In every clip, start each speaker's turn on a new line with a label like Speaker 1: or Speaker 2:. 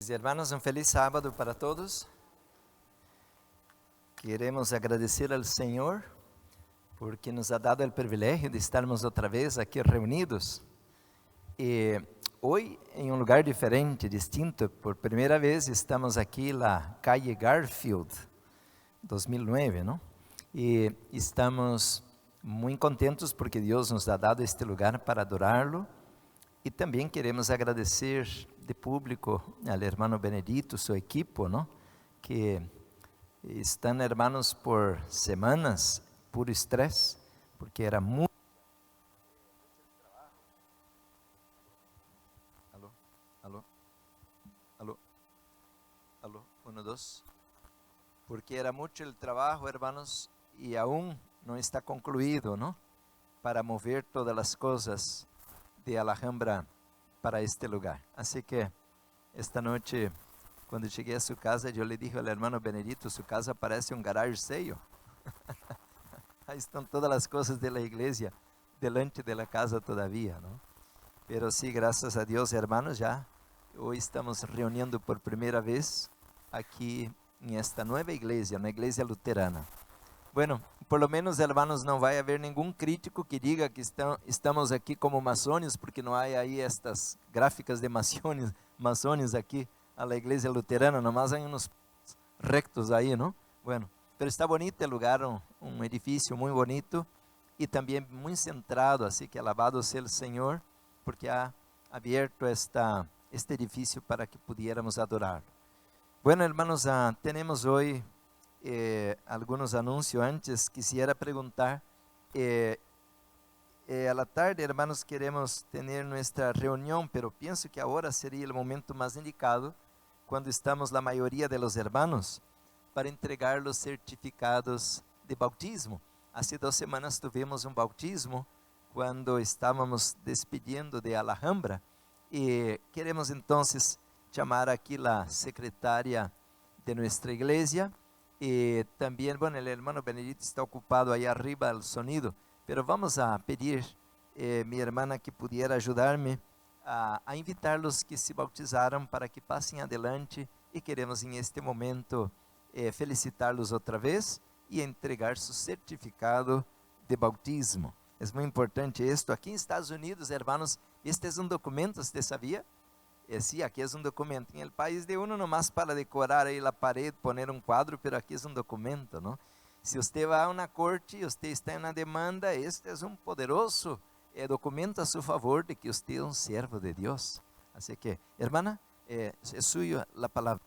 Speaker 1: Mis hermanos, un feliz sábado para todos. Queremos agradecer al Señor porque nos ha dado el privilegio de estarmos otra vez aquí reunidos. Y hoy en un lugar diferente, distinto. Por primera vez estamos aquí en la calle Garfield, 2009, ¿no? Y estamos muy contentos porque Dios nos ha dado este lugar para adorarlo. E também queremos agradecer de público ao hermano Benedito, seu equipo, ¿no? Que estão hermanos por semanas, puro estresse, porque era muito... Alô, alô, alô, alô, 1, 2. Porque era muito o trabalho, hermanos, e aún não está concluído, ¿no? Para mover todas as coisas de Alhambra para este lugar. Así que esta noche, cuando llegué a su casa, yo le dije al hermano Benedito, su casa parece un garage sale. Ahí están todas las cosas de la iglesia delante de la casa todavía, ¿no? Pero sí, gracias a Dios, hermanos, ya hoy estamos reuniendo por primera vez aquí en esta nueva iglesia, una iglesia luterana. Bueno, por lo menos, hermanos, não vai haver nenhum crítico que diga que estamos aqui como maçones, porque não há aí estas gráficas de maçones aqui a la igreja luterana, nomás há uns rectos aí, não? Bueno, pero está bonito o lugar, um edifício muito bonito e também muito centrado, assim que alabado seja o Senhor, porque ha abierto este edifício para que pudiéramos adorar. Bueno, hermanos, temos hoje algunos anuncios. Antes quisiera preguntar, a la tarde, hermanos, queremos tener nuestra reunión, pero pienso que ahora sería el momento más indicado, cuando estamos la mayoría de los hermanos, para entregar los certificados de bautismo. Hace 2 semanas tuvimos un bautismo, cuando estábamos despidiendo de Alhambra, y queremos entonces llamar aquí la secretaria de nuestra iglesia. Y también, bueno, el hermano Benedito está ocupado ahí arriba al sonido, pero vamos a pedir, mi hermana, que pudiera ayudarme a invitar los que se bautizaron para que pasen adelante, y queremos en este momento felicitarlos otra vez y entregar su certificado de bautismo. Es muy importante esto. Aquí en Estados Unidos, hermanos, este es un documento, ¿usted sabía? Sí, aqui é um documento. Em el país de uno, nomás para decorar aí a parede, poner um quadro, pero aqui é um documento, não? Se você vai a uma corte e você está em uma demanda, este é um poderoso documento a seu favor de que você é um servo de Deus. Assim que, hermana, é suyo a palavra.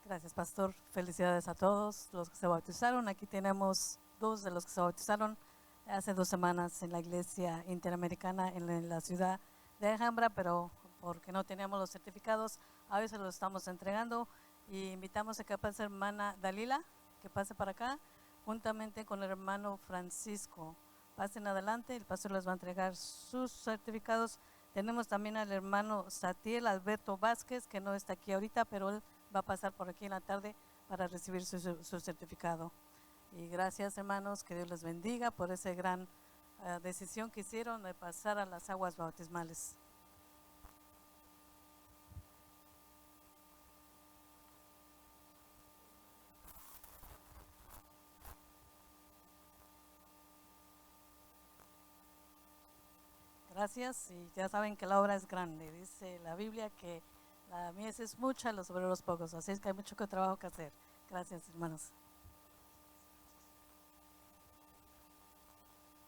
Speaker 2: Gracias, pastor. Felicidades a todos los que se bautizaron. Aquí tenemos 2 de los que se bautizaron hace 2 semanas en la iglesia interamericana en la ciudad de Alhambra, pero porque no teníamos los certificados, a veces los estamos entregando, y invitamos a que pase hermana Dalila, que pase para acá, juntamente con el hermano Francisco. Pasen adelante, el pastor les va a entregar sus certificados. Tenemos también al hermano Satiel Alberto Vázquez, que no está aquí ahorita, pero él va a pasar por aquí en la tarde para recibir su certificado. Y gracias, hermanos, que Dios les bendiga por esa gran decisión que hicieron de pasar a las aguas bautismales. Gracias, y ya saben que la obra es grande. Dice la Biblia que la mies es mucha, los obreros pocos, así es que hay mucho trabajo que hacer. Gracias, hermanos.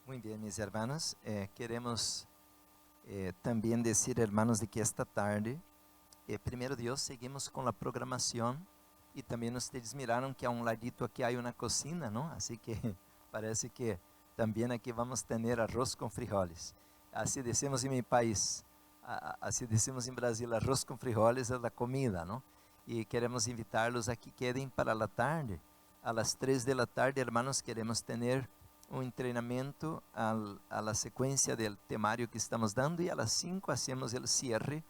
Speaker 1: Muy bien, mis hermanos, queremos también decir, hermanos, de que esta tarde, primero Dios, seguimos con la programación, y también ustedes miraron que a un ladito aquí hay una cocina, ¿no? Así que parece que también aquí vamos a tener arroz con frijoles. Así decimos en mi país, así decimos en Brasil, arroz con frijoles es la comida, ¿no? Y queremos invitarlos a que queden para la tarde. A las 3 de la tarde, hermanos, queremos tener un entrenamiento a la secuencia del temario que estamos dando, y a las 5 hacemos el cierre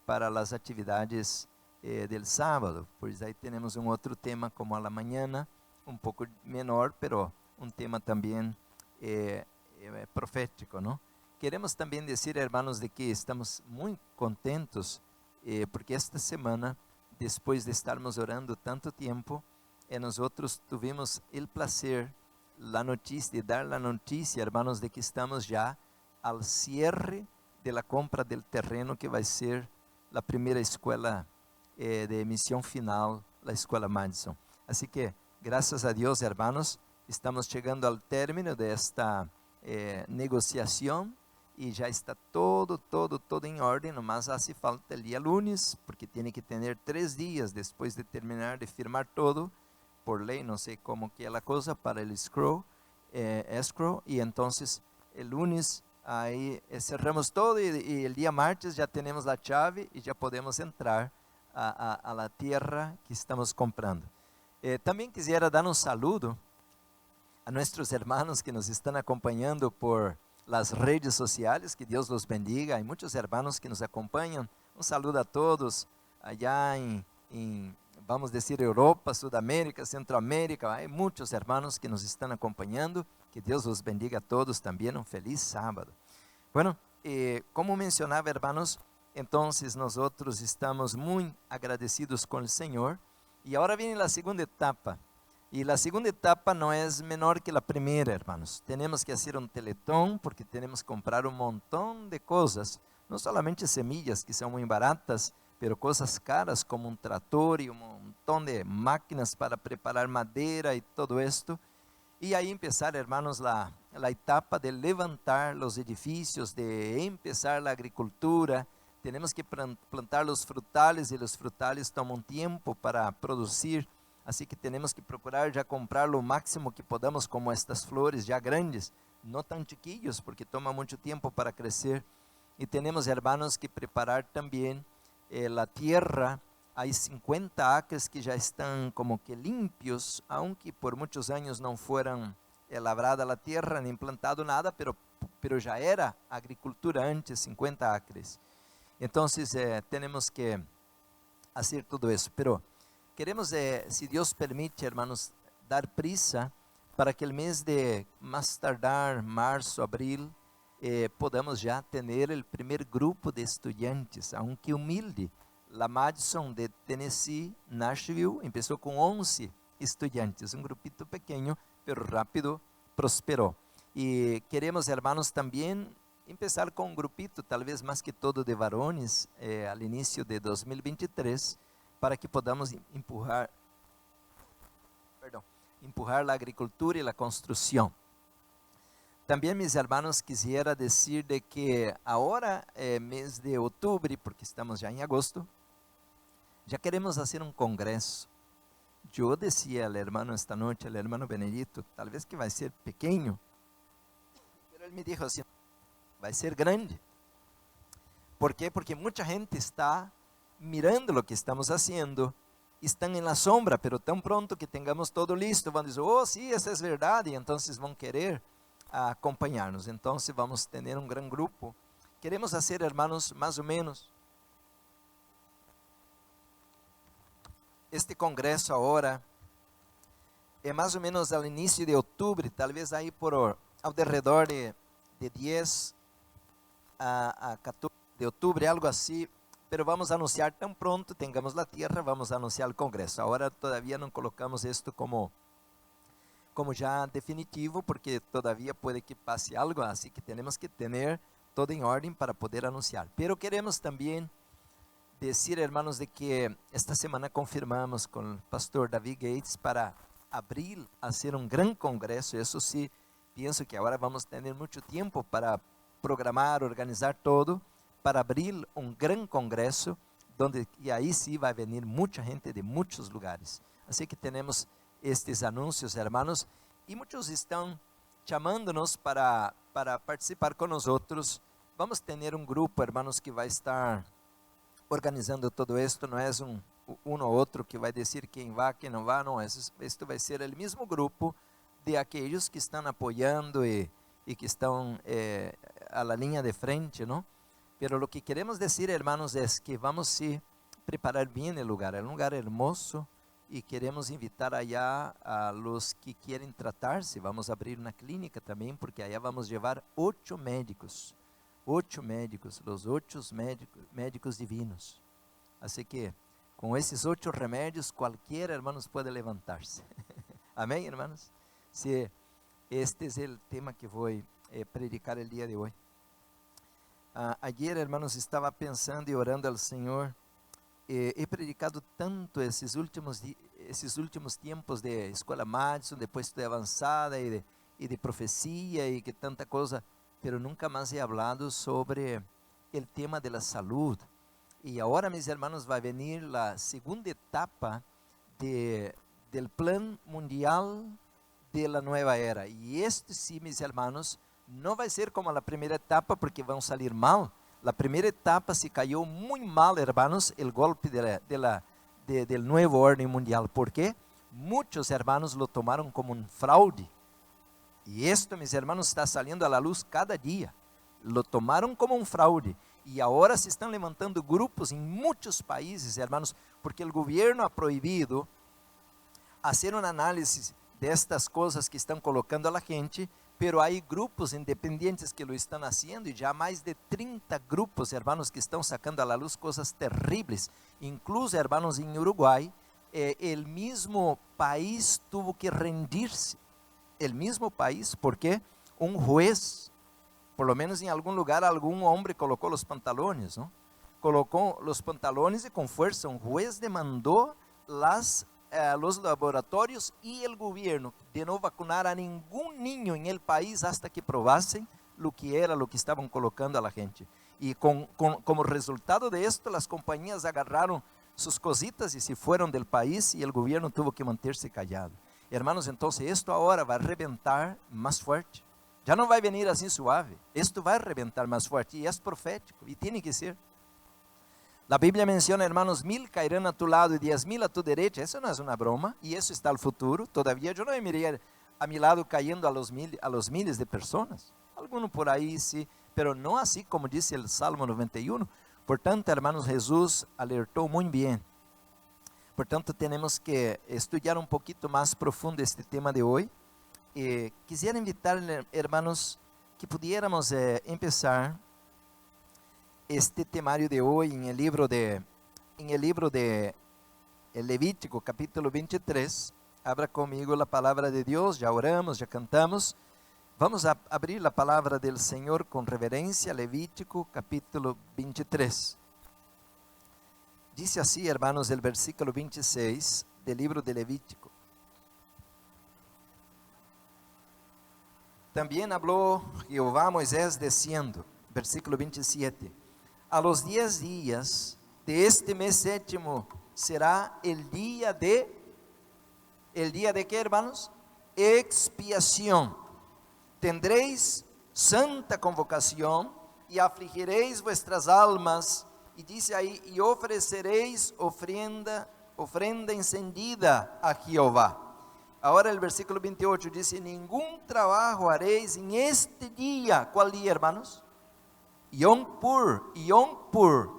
Speaker 1: para las actividades del sábado. Pues ahí tenemos un otro tema como a la mañana, un poco menor, pero un tema también profético, ¿no? Queremos también decir, hermanos, de que estamos muy contentos porque esta semana, después de estarmos orando tanto tiempo, nosotros tuvimos el placer, la noticia, de dar la noticia, hermanos, de que estamos ya al cierre de la compra del terreno que vai ser la primera escuela de misión final, la escuela Madison. Así que, gracias a Dios, hermanos, estamos llegando al término de esta negociación y ya está todo en orden, nomás hace falta el día lunes, porque tiene que tener 3 días después de terminar de firmar todo, por ley, no sé cómo queda la cosa, para el escrow, y entonces el lunes ahí cerramos todo y el día martes ya tenemos la llave y ya podemos entrar a la tierra que estamos comprando. También quisiera dar un saludo a nuestros hermanos que nos están acompañando por las redes sociales, que Dios los bendiga. Hay muchos hermanos que nos acompañan. Un saludo a todos allá vamos a decir, Europa, Sudamérica, Centroamérica. Hay muchos hermanos que nos están acompañando. Que Dios los bendiga a todos también. Un feliz sábado. Bueno, como mencionaba, hermanos, entonces nosotros estamos muy agradecidos con el Señor. Y ahora viene la segunda etapa. Y la segunda etapa no es menor que la primera, hermanos. Tenemos que hacer un teletón porque tenemos que comprar un montón de cosas. No solamente semillas que son muy baratas, pero cosas caras como un tractor y un montón de máquinas para preparar madera y todo esto. Y ahí empezar, hermanos, la etapa de levantar los edificios, de empezar la agricultura. Tenemos que plantar los frutales y los frutales toman tiempo para producir. Así que tenemos que procurar ya comprar lo máximo que podamos, como estas flores ya grandes, no tan chiquillos porque toma mucho tiempo para crecer. Y tenemos, hermanos, que preparar también la tierra. Hay 50 acres que ya están como que limpios, aunque por muchos años no fueran labrada la tierra ni implantado nada, pero ya era agricultura antes, 50 acres. Entonces tenemos que hacer todo eso, pero queremos, si Dios permite, hermanos, dar prisa para que el mes de más tardar, marzo, abril, podamos ya tener el primer grupo de estudiantes, aunque humilde. La Madison de Tennessee, Nashville, empezó con 11 estudiantes, un grupito pequeño, pero rápido prosperó. Y queremos, hermanos, también empezar con un grupito, tal vez más que todo de varones, al inicio de 2023, para que podamos empujar la agricultura y la construcción. También, mis hermanos, quisiera decir de que ahora, mes de octubre, porque estamos ya en agosto, ya queremos hacer un congreso. Yo decía al hermano esta noche, al hermano Benedito, tal vez que va a ser pequeño, pero él me dijo así, va a ser grande. ¿Por qué? Porque mucha gente está mirando lo que estamos haciendo, están en la sombra, pero tan pronto que tengamos todo listo, van a decir, oh sí, esa es verdad, y entonces van a querer acompañarnos. Entonces vamos a tener un gran grupo. Queremos hacer, hermanos, más o menos este congreso ahora, más o menos al inicio de octubre, tal vez ahí por alrededor de 10 a 14 de octubre, algo así, pero vamos a anunciar tan pronto tengamos la tierra, vamos a anunciar el congreso. Ahora todavía no colocamos esto como ya definitivo, porque todavía puede que pase algo, así que tenemos que tener todo en orden para poder anunciar. Pero queremos también decir, hermanos, de que esta semana confirmamos con el pastor David Gates para abril hacer un gran congreso. Eso sí, pienso que ahora vamos a tener mucho tiempo para programar, organizar todo, para abrir un gran congreso, y ahí sí va a venir mucha gente de muchos lugares. Así que tenemos estes anuncios, hermanos, y muchos están llamándonos para participar con nosotros. Vamos a tener un grupo, hermanos, que va a estar organizando todo esto. No es uno u otro que vai dizer quem vai, quem não vai, não. Esto vai ser o mesmo grupo de aqueles que estão apoiando e que estão a la linha de frente, não? Pero lo que queremos dizer, hermanos, es que vamos a preparar bien el lugar. É um lugar hermoso e queremos invitar allá a los que querem tratar-se. Vamos abrir uma clínica também, porque allá vamos levar 8 médicos. 8 médicos, os 8 médicos divinos. Así que con esos 8 remédios, cualquiera, hermanos, puede levantarse. Amén, hermanos. Sí, este es el tema que voy a predicar el día de hoy. Ayer, hermanos, estaba pensando y orando al Señor. He predicado tanto esses últimos tempos de Escola Madison, depois de avançada e de profecia e que tanta coisa, pero nunca mais he hablado sobre o tema da saúde. E agora, meus irmãos, vai venir a segunda etapa del Plan Mundial de la Nueva Era. E este, sim, meus irmãos, não vai ser como a primeira etapa, porque vão sair mal. La primera etapa se cayó muy mal, hermanos, el golpe del nuevo orden mundial. ¿Por qué? Muchos hermanos lo tomaron como un fraude. Y esto, mis hermanos, está saliendo a la luz cada día. Lo tomaron como un fraude. Y ahora se están levantando grupos en muchos países, hermanos, porque el gobierno ha prohibido hacer un análisis de estas cosas que están colocando a la gente, pero hay grupos independientes que lo están haciendo y ya más de 30 grupos, hermanos, que están sacando a la luz cosas terribles. Incluso, hermanos, en Uruguay, el mismo país tuvo que rendirse. El mismo país, porque un juez, por lo menos en algún lugar, algún hombre colocó los pantalones, ¿no? Colocó los pantalones y con fuerza un juez demandó los laboratorios y el gobierno de no vacunar a ningún niño en el país hasta que probasen lo que era lo que estaban colocando a la gente. Y como resultado de esto, las compañías agarraron sus cositas y se fueron del país y el gobierno tuvo que mantenerse callado. Hermanos, entonces esto ahora va a reventar más fuerte. Ya no va a venir así suave. Esto va a reventar más fuerte y es profético y tiene que ser. La Biblia menciona, hermanos, 1000 caerán a tu lado y 10,000 a tu derecha. Eso no es una broma y eso está al futuro. Todavía yo no me miraría a mi lado cayendo a los miles de personas. Alguno por ahí sí, pero no así como dice el Salmo 91. Por tanto, hermanos, Jesús alertó muy bien. Por tanto, tenemos que estudiar un poquito más profundo este tema de hoy. Quisiera invitar, hermanos, que pudiéramos empezar este temario de hoy en el libro de Levítico, capítulo 23. Abra conmigo la palabra de Dios. Ya oramos, ya cantamos. Vamos a abrir la palabra del Señor con reverencia. Levítico, capítulo 23. Dice así, hermanos, el versículo 26 del libro de Levítico. También habló Jehová a Moisés diciendo, versículo 27. A los 10 días de este mes séptimo será el día de ¿qué, hermanos? Expiación. Tendréis santa convocación y afligiréis vuestras almas. Y dice ahí, y ofreceréis ofrenda encendida a Jehová. Ahora el versículo 28 dice, ningún trabajo haréis en este día. ¿Cuál día, hermanos? Yom Pur,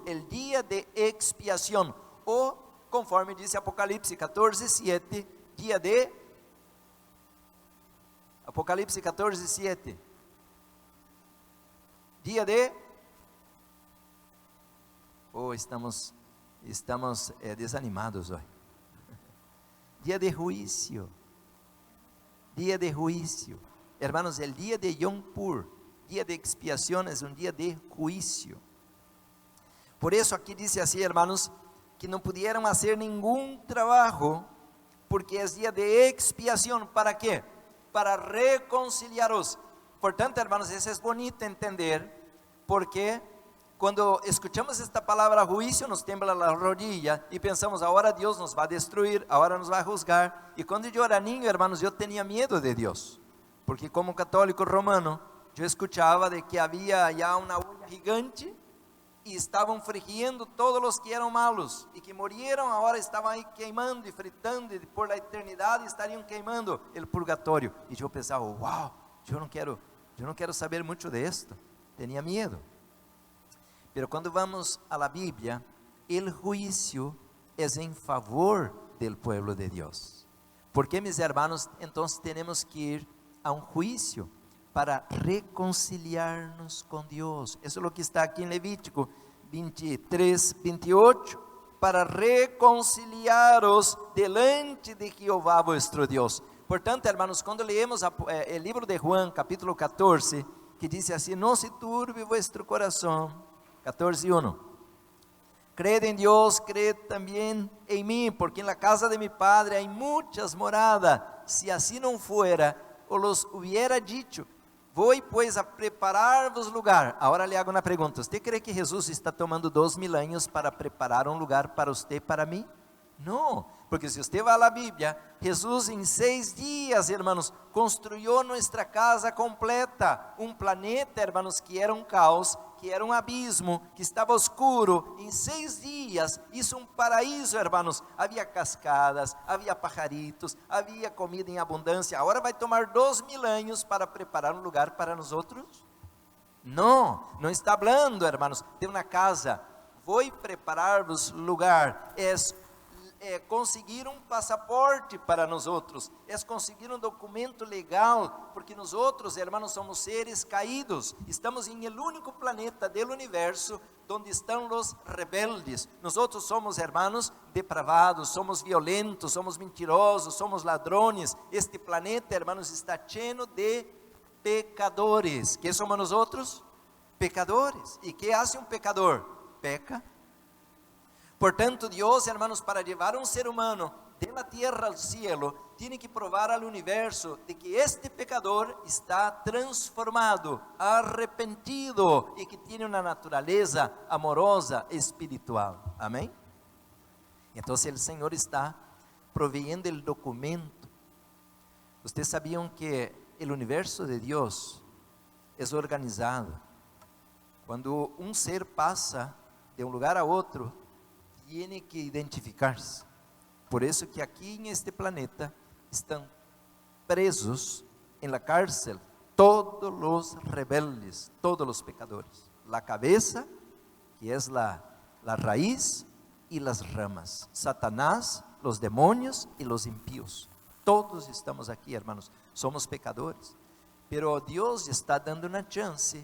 Speaker 1: el día de expiación, o conforme dice Apocalipsis 14:7, día de Apocalipsis 14:7, día de estamos desanimados hoy. Día de juicio, hermanos, el día de Yom Pur, día de expiación, es un día de juicio. Por eso aquí dice así, hermanos, que no pudieron hacer ningún trabajo, porque es día de expiación. ¿Para qué? Para reconciliaros. Por tanto, hermanos, eso es bonito entender, porque cuando escuchamos esta palabra juicio, nos tembla la rodilla y pensamos, ahora Dios nos va a destruir, ahora nos va a juzgar. Y cuando yo era niño, hermanos, yo tenía miedo de Dios, porque como católico romano, yo escuchaba de que había ya una olla gigante y estaban frigiendo todos los que eran malos y que murieron, ahora estaban ahí queimando y fritando y por la eternidad estarían queimando el purgatorio. Y yo pensaba, wow, yo no quiero saber mucho de esto, tenía miedo. Pero cuando vamos a la Biblia, el juicio es en favor del pueblo de Dios. ¿Por qué, mis hermanos? Entonces tenemos que ir a un juicio para reconciliarnos con Dios. Eso es lo que está aquí en Levítico 23, 28 para reconciliaros delante de Jehová vuestro Dios. Portanto, hermanos, quando leemos o livro de Juan, capítulo 14, que diz assim: não se turbe vuestro coração, 14:1. Creed en Dios, creed también en mí, porque en la casa de mi Padre hay muchas moradas. Si así no fuera, os los hubiera dicho. Voy pues a preparar-vos lugar. Agora lhe hago uma pergunta: você crê que Jesus está tomando 2000 anos para preparar um lugar para você e para mim? Não, porque se você vai à Bíblia, Jesus em 6 dias, hermanos, construiu nossa casa completa. Um planeta, hermanos, que era um caos, que era um abismo, que estava oscuro. Em 6 dias, hizo um paraíso, hermanos. Havia cascadas, havia pajaritos, havia comida em abundância. Agora vai tomar 2000 anos para preparar um lugar para nós outros? Não, não está falando, hermanos, de uma casa. Vou preparar-vos lugar. É conseguir um passaporte para nós outros, é conseguir um documento legal, porque nós outros, hermanos, somos seres caídos, estamos em el único planeta do universo onde estão os rebeldes. Nós outros somos, hermanos, depravados, somos violentos, somos mentirosos, somos ladrões. Este planeta, hermanos, está cheio de pecadores. Que somos nós outros? Pecadores. E que hace um pecador? Peca. Portanto, Deus, hermanos, para levar um ser humano de la tierra al cielo, tem que provar ao universo de que este pecador está transformado, arrepentido e que tem uma natureza amorosa, espiritual. Amém? Então, o Senhor está proveyendo o documento. Vocês sabiam que o universo de Deus é organizado. Quando um ser passa de um lugar a outro, tem que identificar-se. Por isso que aqui neste planeta estão presos em la cárcel todos os rebeldes, todos os pecadores. La cabeza, que é la raíz, e las ramas. Satanás, los demonios e los impíos. Todos estamos aqui, hermanos. Somos pecadores. Pero Deus está dando uma chance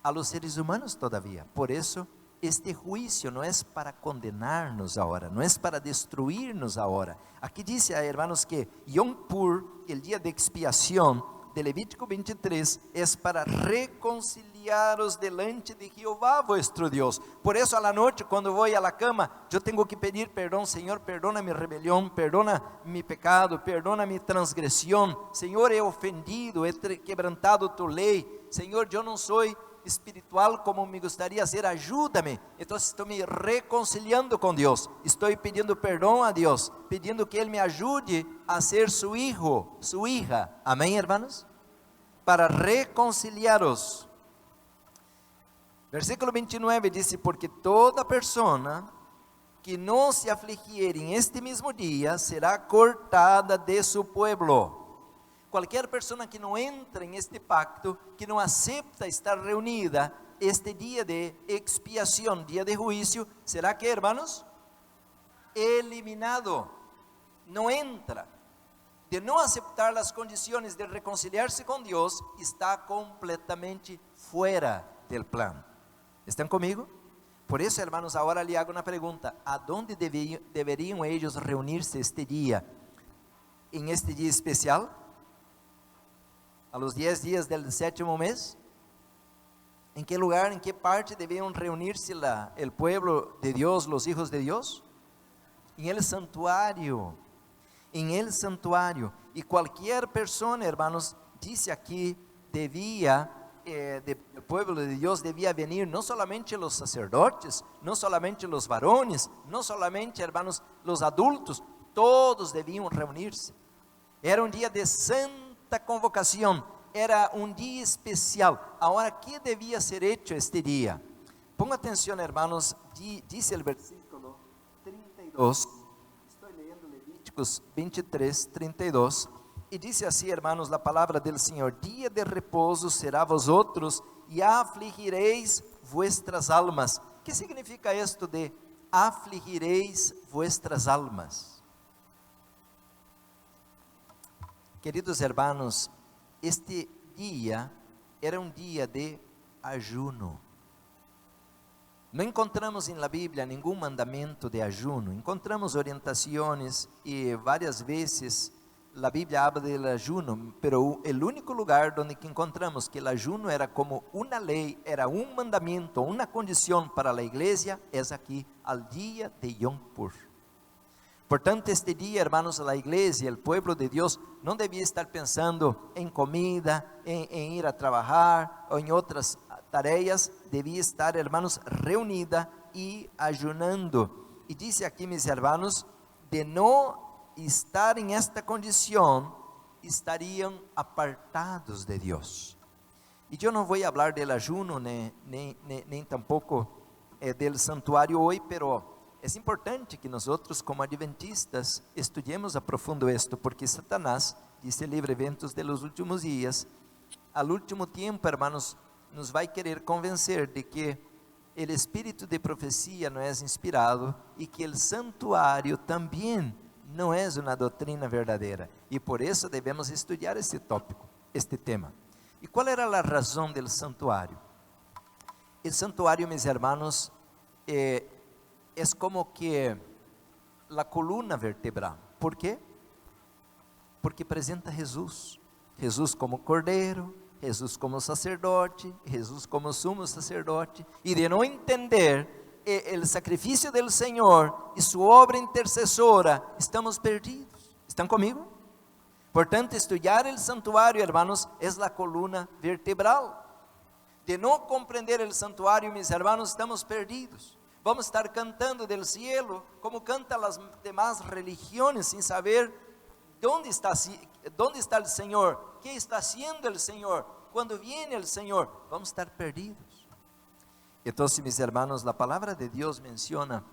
Speaker 1: a los seres humanos todavía. Por isso, este juicio no es para condenarnos ahora, no es para destruirnos ahora. Aquí dice, hermanos, que Yom Kippur, el día de expiación de Levítico 23, es para reconciliaros delante de Jehová vuestro Dios. Por eso a la noche, cuando voy a la cama, yo tengo que pedir perdón. Señor, perdona mi rebelión, perdona mi pecado, perdona mi transgresión. Señor, he ofendido, he quebrantado tu ley. Señor, yo no soy espiritual como me gostaria ser, ajuda-me. Então estou me reconciliando com Deus, estou pedindo perdão a Deus, pedindo que Ele me ajude a ser su hijo, su hija. Amém, hermanos? Para reconciliaros. Versículo 29 diz: porque toda persona que não se afligiere em este mesmo dia será cortada de su pueblo. Qualquer pessoa que não entra em este pacto, que não acepta estar reunida este dia de expiação, dia de juízo, será que, hermanos? Eliminado. Não entra. De não aceitar as condições de reconciliar-se com Deus, está completamente fora do plano. Estão comigo? Por isso, hermanos, agora lhe hago uma pergunta: aonde deveriam eles reunir-se este dia? Em este dia especial? A los 10 dias del 7º mes? ¿En qué lugar, en qué parte debían reunirse el pueblo de Dios, los hijos de Dios? En el santuario. En el santuario. Y cualquier persona, hermanos, dice aquí, el pueblo de Dios debía venir, no solamente los sacerdotes, no solamente los varones, no solamente, hermanos, los adultos, todos debían reunirse. Era un día de santa convocação, era um dia especial. Agora, que devia ser hecho este dia? Ponga atenção, hermanos, diz o versículo 32, estou lendo Levíticos 23, 32, e diz assim, hermanos, a palavra do Senhor: dia de repouso será vosotros, e afligireis vuestras almas. Que significa isto de afligireis vuestras almas? Queridos hermanos, este dia era um dia de ajuno. Não encontramos na Bíblia nenhum mandamento de ayuno. Encontramos orientações e várias vezes a Bíblia habla del ayuno, pero o único lugar onde encontramos que o ayuno era como uma lei, era um mandamento, uma condição para a igreja, é aqui, al dia de Yom Kippur. Portanto, este dia, hermanos, a igreja, o pueblo de Deus, não devia estar pensando em comida, em ir a trabalhar ou em outras tarefas, devia estar, hermanos, reunida e ayunando. E diz aqui, meus irmãos, de não estar em esta condição, estariam apartados de Deus. E eu não vou falar do ayuno, nem tampouco del santuário hoje, pero é importante que nós, como adventistas, estudemos a profundo isto, porque Satanás, diz o livro Eventos de los Últimos Dias, al último tempo, hermanos, nos vai querer convencer de que o espírito de profecia não é inspirado e que o santuário também não é uma doutrina verdadeira. E por isso devemos estudar este tópico, este tema. E qual era a razão do santuário? O santuário, meus irmãos, é como que a coluna vertebral. ¿Por quê? Porque apresenta Jesus. Jesus como cordeiro, Jesus como sacerdote, Jesus como sumo sacerdote. E de não entender o sacrifício do Senhor e sua obra intercessora, estamos perdidos. ¿Estão comigo? Portanto, estudar o santuário, hermanos, é a coluna vertebral. De não compreender o santuário, meus irmãos, estamos perdidos. Vamos estar cantando del cielo, como cantam as demás religiões, sem saber onde está o Senhor, que está haciendo o Senhor, quando viene o Senhor. Vamos estar perdidos. Então, meus irmãos, a palavra de Deus menciona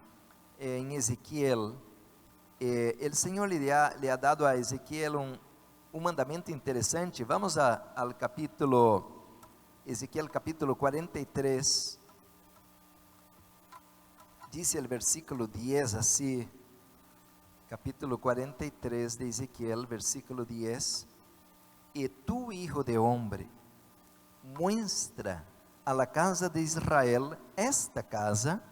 Speaker 1: em Ezequiel, o Senhor lhe ha dado a Ezequiel um mandamento interessante. Vamos ao capítulo, Ezequiel capítulo 43, diz o versículo 10 assim, capítulo 43 de Ezequiel, versículo 10: E tu, hijo de hombre, muestra a la casa de Israel esta casa,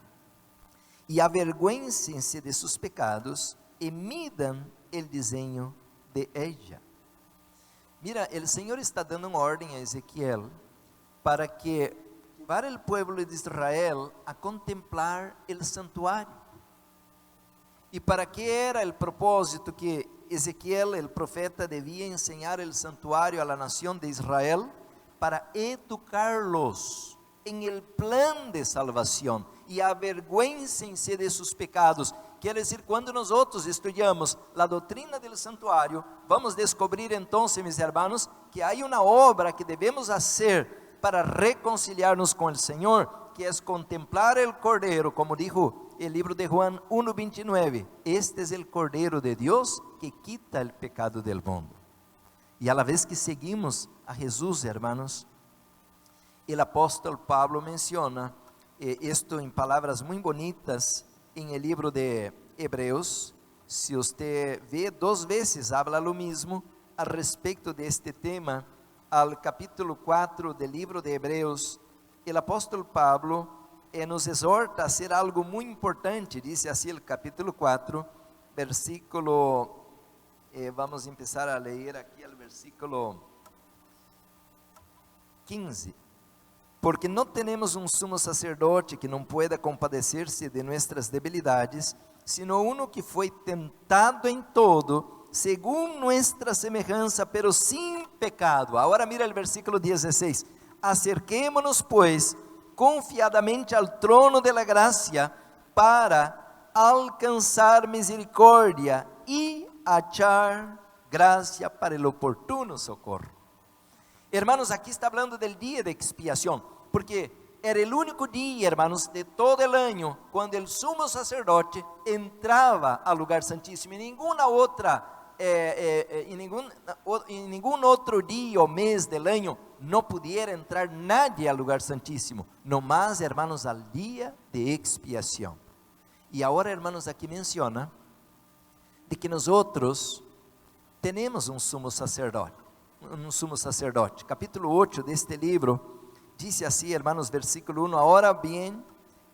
Speaker 1: e avergüéncense de sus pecados, e midam el diseño de ella. Mira, o Senhor está dando uma ordem a Ezequiel para que para o pueblo de Israel a contemplar o santuário. E para que era o propósito que Ezequiel, o profeta, devia ensinar o santuário a la nación de Israel? Para educarlos em el plan de salvação, e avergüéncense de sus pecados. Quer dizer, quando nós estudamos a doutrina do santuário, vamos descobrir então, meus irmãos, que há uma obra que devemos fazer para reconciliarnos com o Senhor, que é contemplar o Cordeiro, como dijo o livro de Juan 1:29, este é o Cordeiro de Deus que quita o pecado del mundo. E a la vez que seguimos a Jesus, hermanos, o apóstolo Pablo menciona isto em palavras muito bonitas em el livro de Hebreus. Se você vê, 2 vezes habla lo mismo a respeito deste tema. Al capítulo 4 del livro de Hebreus, o apóstolo Pablo nos exorta a hacer algo muito importante. Diz assim o capítulo 4, versículo, vamos começar a ler aqui o versículo 15. Porque não temos um sumo sacerdote que não pueda compadecer-se de nossas debilidades, sino uno que foi tentado em todo, según nuestra semejanza, pero sin pecado. Ahora mira el versículo 16. Acerquémonos pues confiadamente al trono de la gracia para alcanzar misericordia y achar gracia para el oportuno socorro. Hermanos, aquí está hablando del día de expiación, porque era el único día, hermanos, de todo el año, cuando el sumo sacerdote entraba al lugar santísimo. Y ninguna otra em nenhum outro dia ou mês del año não pudiera entrar nadie al lugar santíssimo, no más, hermanos, al día de expiação. E agora, hermanos, aqui menciona de que nós temos um sumo sacerdote, capítulo 8 deste livro, diz assim, hermanos, versículo 1: Ahora bien,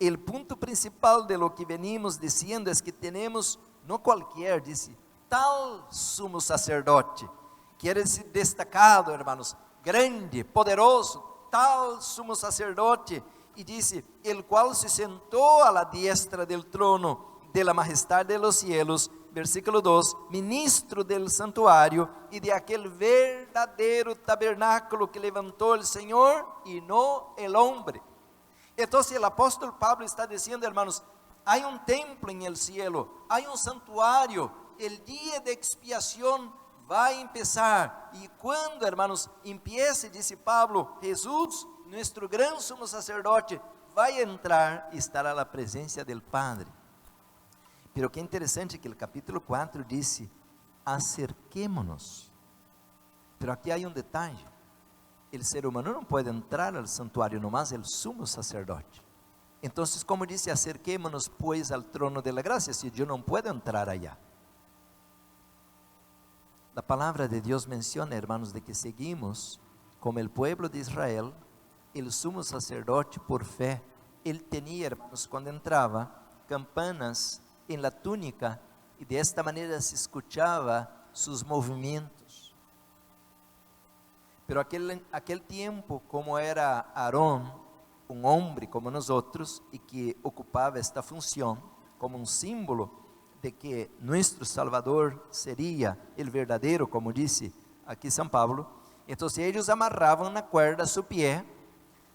Speaker 1: el punto principal de lo que venimos diciendo es que tenemos, no cualquier, dice, tal sumo sacerdote, quiere decir destacado, hermanos, grande, poderoso, tal sumo sacerdote, y dice, el cual se sentó a la diestra del trono de la majestad de los cielos, versículo 2, ministro del santuario y de aquel verdadero tabernáculo que levantó el Señor y no el hombre. Entonces el apóstol Pablo está diciendo, hermanos, hay un templo en el cielo, hay un santuario, el día de expiación va a empezar, y cuando, hermanos, empiece, dice Pablo, Jesús, nuestro gran sumo sacerdote, va a entrar y estará a la presencia del Padre. Pero que interessante que o capítulo 4 disse, acerquémonos. Pero aqui há um detalhe, o ser humano não pode entrar ao santuário, nomás o sumo sacerdote. Então, como disse, acerquémonos pois al trono de la gracia, se eu não puedo entrar allá. A palavra de Deus menciona, hermanos, de que seguimos como o pueblo de Israel, o sumo sacerdote por fé, ele tinha, hermanos, quando entrava, campanas en la túnica, y de esta manera se escuchaba sus movimientos. Pero aquel tiempo, como era Aarón, un hombre como nosotros, y que ocupaba esta función, como un símbolo de que nuestro Salvador sería el verdadero, como dice aquí San Pablo, entonces ellos amarraban una cuerda a su pie,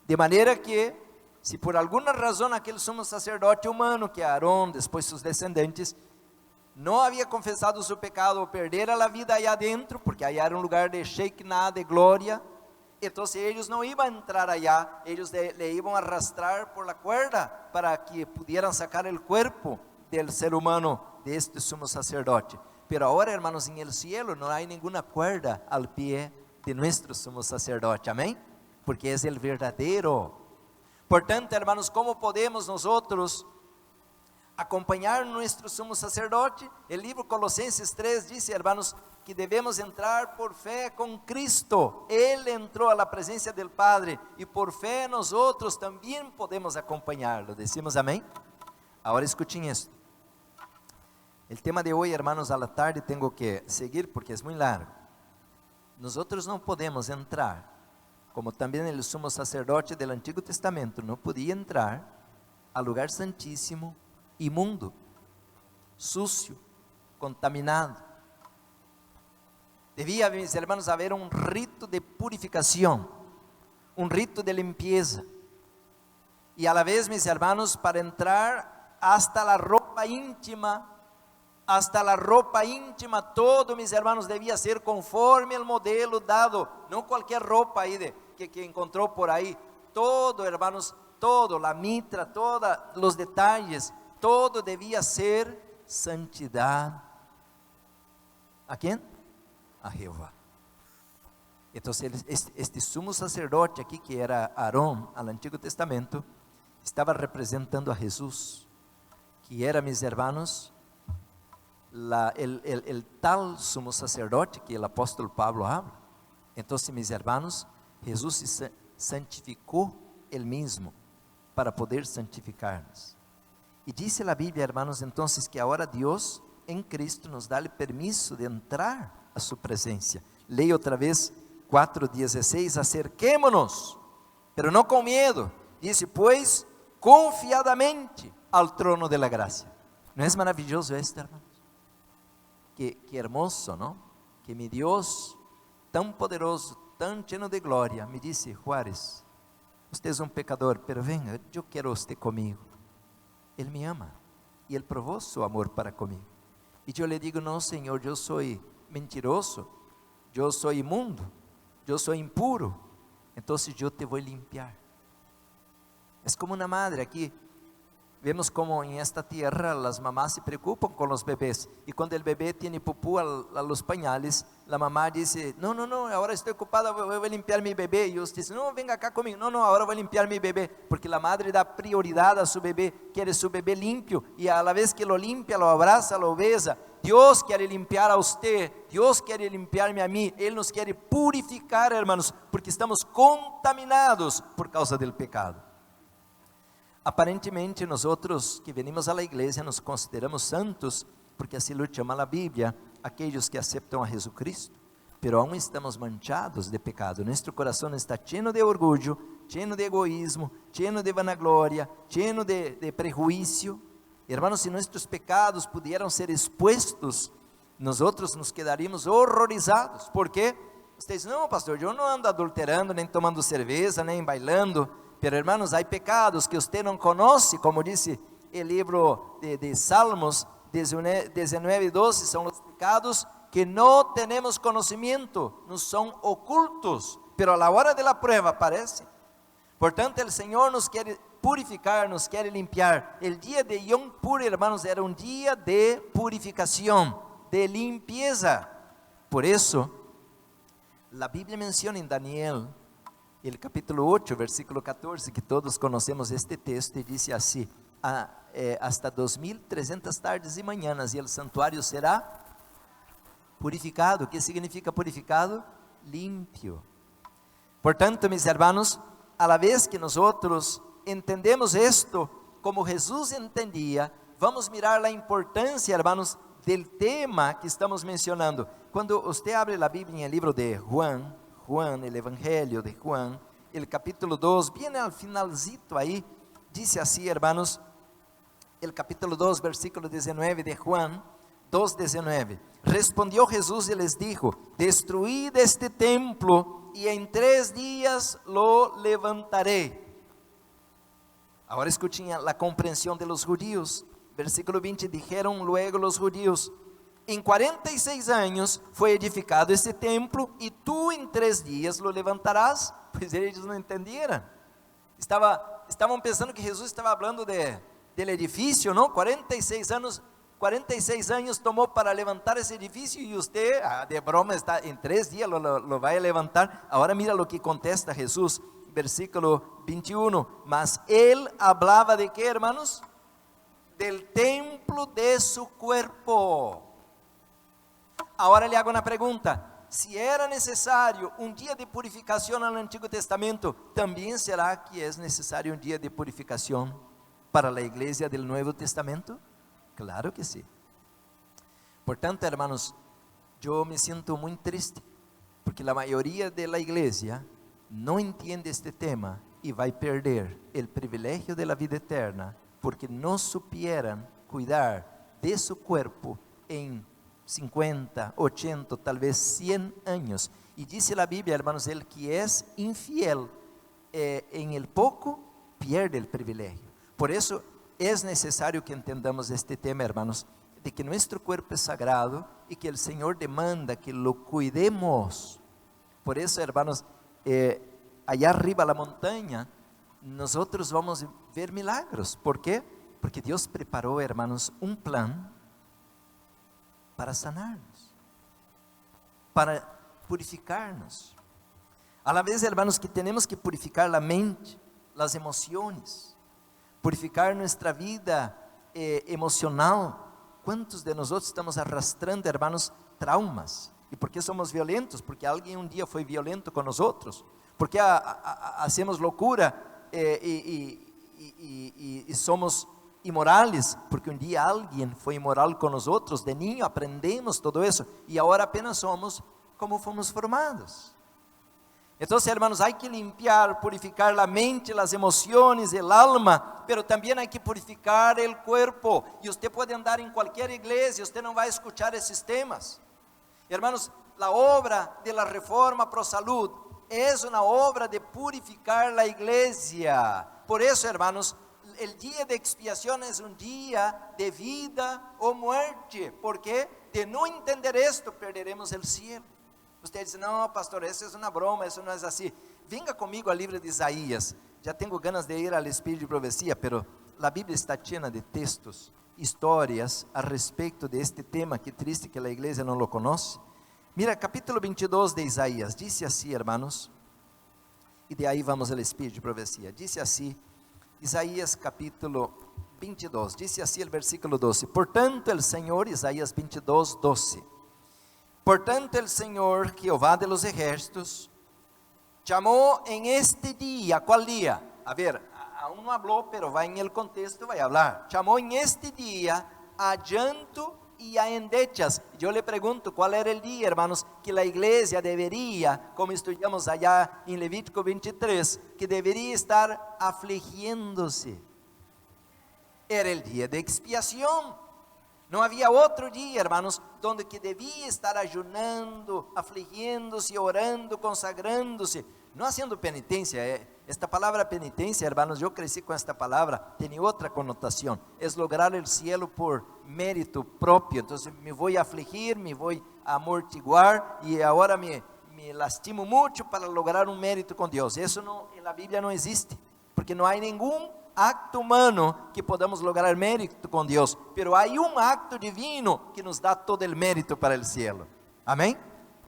Speaker 1: de manera que, se por alguma razão aquele sumo sacerdote humano, que é Aarón, depois seus descendentes, não havia confessado seu pecado ou perdera a vida aí adentro, porque aí era um lugar de Shekinah, de glória, então eles não iam entrar allá, eles le iam arrastrar por la cuerda, para que pudieran sacar o corpo del ser humano, de este sumo sacerdote. Pero agora, hermanos, en el cielo não há nenhuma cuerda al pie de nuestro sumo sacerdote, amém? Porque é o verdadeiro. Portanto, hermanos, como podemos nosotros acompanhar nuestro sumo sacerdote? El libro Colossenses 3 dice, hermanos, que debemos entrar por fe con Cristo. Él entró a la presencia del Padre y por fe nosotros también podemos acompañarlo. Decimos amén. Ahora escuchen esto. El tema de hoy, hermanos, a la tarde tengo que seguir porque es muy largo. Nosotros no podemos entrar, como também o sumo sacerdote do Antigo Testamento não podia entrar ao lugar santíssimo, imundo, sucio, contaminado. Devia, meus irmãos, haver um rito de purificação, um rito de limpeza. E a la vez, meus irmãos, para entrar hasta a roupa íntima, todo, mis hermanos, debía ser conforme el modelo dado, no cualquier ropa ahí que encontró por ahí, todo, hermanos, todo, la mitra, todos los detalles, todo debía ser santidad. ¿A quién? A Jehová. Entonces, este sumo sacerdote aquí, que era Aarón, al Antiguo Testamento, estaba representando a Jesús, que era, mis hermanos, el tal sumo sacerdote que el apóstol Pablo habla. Entonces, mis hermanos, Jesús se santificó él mismo para poder santificarnos. Y dice la Biblia, hermanos, entonces que ahora Dios en Cristo nos da el permiso de entrar a su presencia. Leio otra vez 4:16, acerquémonos, pero no con miedo, dice, pues confiadamente al trono de la gracia. ¿No es maravilloso esto, hermanos? Qué hermoso, ¿no? Que mi Dios tan poderoso, tan lleno de gloria, me dice, Juárez, usted es un pecador, pero venga, yo quiero usted conmigo. Él me ama y Él probó su amor para conmigo. Y yo le digo, no, Señor, yo soy mentiroso, yo soy inmundo, yo soy impuro, entonces yo te voy a limpiar. Es como una madre aquí. Vemos como en esta tierra las mamás se preocupan con los bebés, y cuando el bebé tiene pupú a los pañales, la mamá dice, no, ahora estoy ocupada, voy a limpiar mi bebé, y usted dice, no, venga acá conmigo, no, ahora voy a limpiar mi bebé, porque la madre da prioridad a su bebé, quiere su bebé limpio, y a la vez que lo limpia, lo abraza, lo besa. Dios quiere limpiar a usted, Dios quiere limpiarme a mí, Él nos quiere purificar, hermanos, porque estamos contaminados por causa del pecado. Aparentemente, nosotros que venimos a la iglesia nos consideramos santos, porque así lo llama la Biblia, aquellos que aceptan a Jesucristo. Pero aún estamos manchados de pecado. Nuestro corazón está lleno de orgullo, lleno de egoísmo, lleno de vanagloria, lleno de prejuicio. Hermanos, si nuestros pecados pudieran ser expuestos, nosotros nos quedaríamos horrorizados. ¿Por qué? Ustedes dicen, no, pastor, yo no ando adulterando, nem tomando cerveza, nem bailando. Pero hermanos, hay pecados que usted no conoce, como dice el libro de Salmos 19:12, son los pecados que no tenemos conocimiento, no son ocultos, pero a la hora de la prueba aparecen. Por tanto, el Señor nos quiere purificar, nos quiere limpiar. El día de Yom Kippur, hermanos, era un día de purificación, de limpieza. Por eso, la Biblia menciona en Daniel, el capítulo 8, versículo 14, que todos conocemos este texto, y dice así, hasta 2300 tardes y mañanas, y el santuario será purificado. ¿Qué significa purificado? Limpio. Por tanto, mis hermanos, a la vez que nosotros entendemos esto, como Jesús entendía, vamos a mirar la importancia, hermanos, del tema que estamos mencionando. Cuando usted abre la Biblia en el libro de Juan, el Evangelio de Juan, el capítulo 2, viene al finalcito ahí, dice así, hermanos, el capítulo 2, versículo 19 de Juan 2:19. Respondió Jesús y les dijo, destruid este templo y en 3 días lo levantaré. Ahora escuchen la comprensión de los judíos. Versículo 20, dijeron luego los judíos, en 46 años fue edificado este templo y tú en 3 días lo levantarás. Pues ellos no entendieron. Estaban pensando que Jesús estaba hablando del edificio, ¿no? 46 años tomó para levantar ese edificio y usted, de broma, está en 3 días lo va a levantar. Ahora mira lo que contesta Jesús, versículo 21. Mas él hablaba de ¿qué, hermanos? Del templo de su cuerpo. Ahora le hago una pregunta. Si era necesario un día de purificación en el Antiguo Testamento, ¿también será que es necesario un día de purificación para la iglesia del Nuevo Testamento? Claro que sí. Por tanto, hermanos, yo me siento muy triste, porque la mayoría de la iglesia no entiende este tema y va a perder el privilegio de la vida eterna, porque no supieran cuidar de su cuerpo en 50, 80, tal vez 100 años. Y dice la Biblia, hermanos, el que es infiel en el poco, pierde el privilegio. Por eso es necesario que entendamos este tema, hermanos, de que nuestro cuerpo es sagrado y que el Señor demanda que lo cuidemos. Por eso, hermanos, allá arriba la montaña, nosotros vamos a ver milagros. ¿Por qué? Porque Dios preparó, hermanos, un plan para sanarnos, para purificarnos. A la vez, hermanos, que tenemos que purificar la mente, las emociones, purificar nuestra vida emocional. ¿Cuántos de nosotros estamos arrastrando, hermanos, traumas? ¿Y por qué somos violentos? Porque alguien un día fue violento con nosotros. ¿Por qué hacemos locura y somos inmorales? Porque un día alguien fue inmoral con nosotros. De niño aprendemos todo eso y ahora apenas somos como fomos formados. Entonces, hermanos, hay que limpiar, purificar la mente, las emociones, el alma, pero también hay que purificar el cuerpo. Y usted puede andar en cualquier iglesia, usted no va a escuchar esos temas. Hermanos, la obra de la Reforma Pro Salud es una obra de purificar la iglesia. Por eso, hermanos, el día de expiación es un día de vida o muerte. ¿Por qué? De no entender esto, perderemos el cielo. Usted dice, no, pastor, eso es una broma, eso no es así. Venga conmigo al libro de Isaías. Ya tengo ganas de ir al Espíritu de Profecía, pero la Biblia está llena de textos, historias a respecto de este tema. Qué triste que la iglesia no lo conoce. Mira, capítulo 22 de Isaías, dice así, hermanos, y de ahí vamos al Espíritu de Profecía. Dice así, Isaías capítulo 22, dice así el versículo 12. Por tanto el Señor, Isaías 22, 12. Por tanto el Señor, Jehová de los ejércitos, llamó en este día. ¿Cuál día? A ver, aún no habló, pero va en el contexto, va a hablar. Llamó en este día a llanto y a endechas. Yo le pregunto, ¿cuál era el día, hermanos, que la iglesia debería, como estudiamos allá en Levítico 23, que debería estar afligiéndose? Era el día de expiación. No había otro día, hermanos, donde que debía estar ayunando, afligiéndose, orando, consagrándose, no haciendo penitencia. Esta palabra penitencia, hermanos, yo crecí con esta palabra, tiene otra connotación, es lograr el cielo por mérito propio. Entonces me voy a afligir, me voy a amortiguar y ahora me lastimo mucho para lograr un mérito con Dios. Eso no, en la Biblia no existe, porque no hay ningún acto humano que podamos lograr mérito con Dios, pero hay un acto divino que nos da todo el mérito para el cielo. Amén.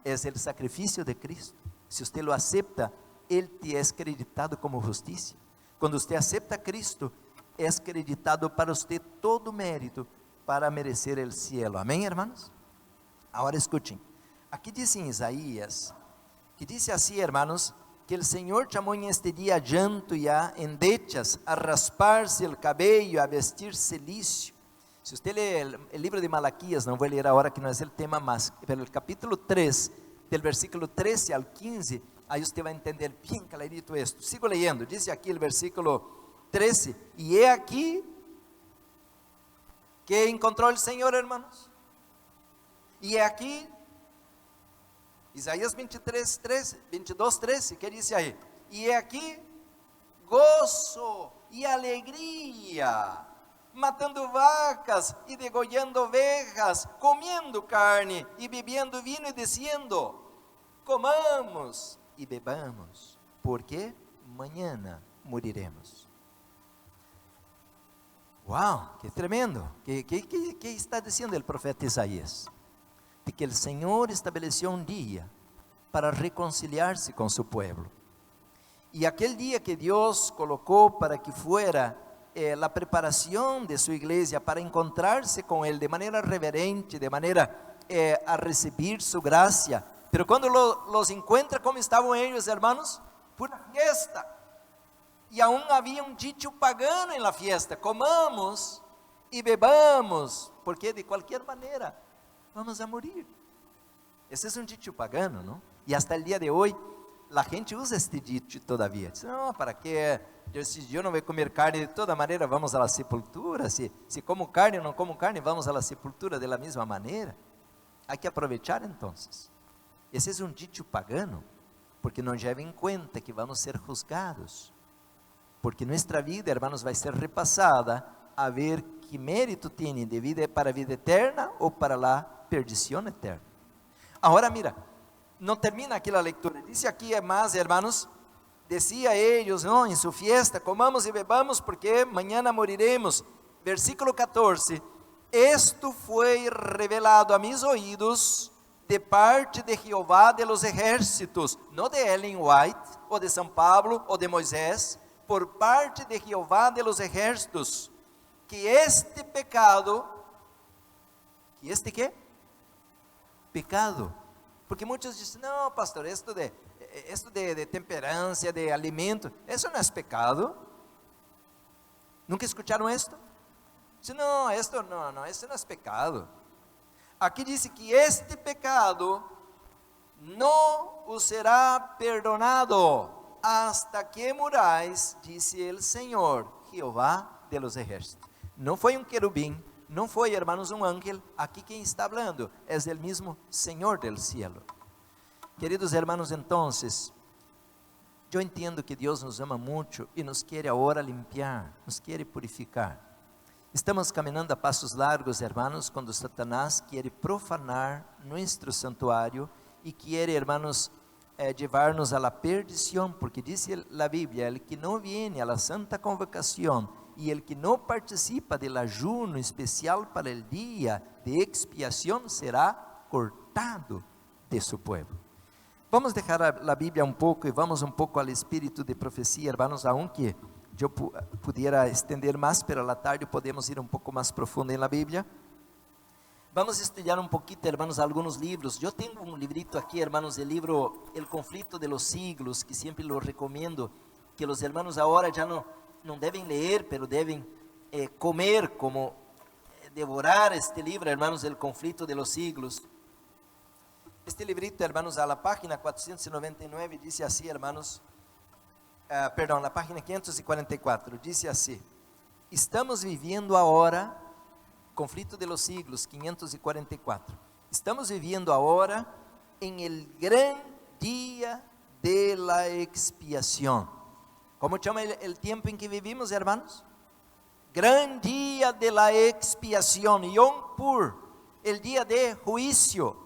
Speaker 1: Es el sacrificio de Cristo. Si usted lo acepta, Él te es creditado como justicia. Cuando usted acepta a Cristo, es creditado para usted todo mérito para merecer el cielo. Amén, hermanos. Ahora escuchen, aquí dice en Isaías, que dice así, hermanos, que el Señor llamó en este día a llanto y a endechas, a rasparse el cabello, a vestirse licio. Si usted lee el libro de Malaquías, no voy a leer ahora que no es el tema más, pero el capítulo 3, del versículo 13 al 15, ahí usted va a entender bien clarito esto. Sigo leyendo, dice aquí el versículo 13, y he aquí, ¿qué encontró el Señor, hermanos? Y he aquí, Isaías 22, 13, ¿qué dice ahí? Y he aquí, gozo y alegría, matando vacas y degollando ovejas, comiendo carne y bebiendo vino y diciendo, comamos y bebamos, porque mañana moriremos. Wow, qué tremendo. ¿Qué está diciendo el profeta Isaías? De que el Señor estableció un día para reconciliarse con su pueblo. Y aquel día que Dios colocó para que fuera la preparación de su iglesia para encontrarse con Él de manera reverente, de manera a recibir su gracia. Pero cuando los encuentra, ¿cómo estaban ellos, hermanos? Pura fiesta. Y aún había un dicho pagano en la fiesta: comamos y bebamos, porque de cualquier manera vamos a morir. Ese es un dicho pagano, ¿no? Y hasta el día de hoy la gente usa este dicho todavía. Dice, no, ¿para qué? Si yo no voy a comer carne, de toda manera vamos a la sepultura. Si como carne o no como carne, vamos a la sepultura de la misma manera. Hay que aprovechar entonces. Ese es un dicho pagano, porque nos lleva en cuenta que vamos a ser juzgados. Porque nuestra vida, hermanos, va a ser repasada a ver qué mérito tiene de vida para a vida eterna ou para la perdición eterna. Ahora mira, no termina aquí la lectura, dice aquí más, hermanos, decía ellos, ¿no? En su fiesta, comamos y bebamos porque mañana moriremos. Versículo 14, esto fue revelado a mis oídos de parte de Jehová de los ejércitos, no de Ellen White, o de San Pablo, o de Moisés, por parte de Jehová de los ejércitos, que este pecado, ¿que este qué? Pecado. Porque muchos dicen, no, pastor, esto de temperancia, de alimento, eso no es pecado. ¿Nunca escucharon esto? Dicen, no, esto no es pecado. Aquí dice que este pecado no os será perdonado hasta que muráis, dice el Señor, Jehová de los ejércitos. No fue un querubín, no fue, hermanos, un ángel. Aquí quien está hablando es el mismo Señor del cielo. Queridos hermanos, entonces, yo entiendo que Dios nos ama mucho y nos quiere ahora limpiar, nos quiere purificar. Estamos caminando a pasos largos, hermanos, cuando Satanás quiere profanar nuestro santuario y quiere, hermanos, llevarnos a la perdición, porque dice la Biblia, el que no viene a la santa convocación y el que no participa del ayuno especial para el día de expiación será cortado de su pueblo. Vamos a dejar la Biblia un poco y vamos un poco al espíritu de profecía, hermanos, aunque yo pudiera extender más, pero a la tarde podemos ir un poco más profundo en la Biblia. Vamos a estudiar un poquito, hermanos, algunos libros. Yo tengo un librito aquí, hermanos, el libro El conflicto de los siglos, que siempre lo recomiendo, que los hermanos ahora ya no não devem ler, pero devem comer, como devorar este livro, hermanos, El conflito de los siglos. Este librito, hermanos, a la página 499, dice así, hermanos, perdão, na página 544, dice así: estamos viviendo ahora, conflito de los siglos, 544, estamos viviendo ahora en el gran día de la expiación. ¿Cómo chama el tiempo en que vivimos, hermanos? Gran día de la expiación, Yom Kippur, el día de juicio.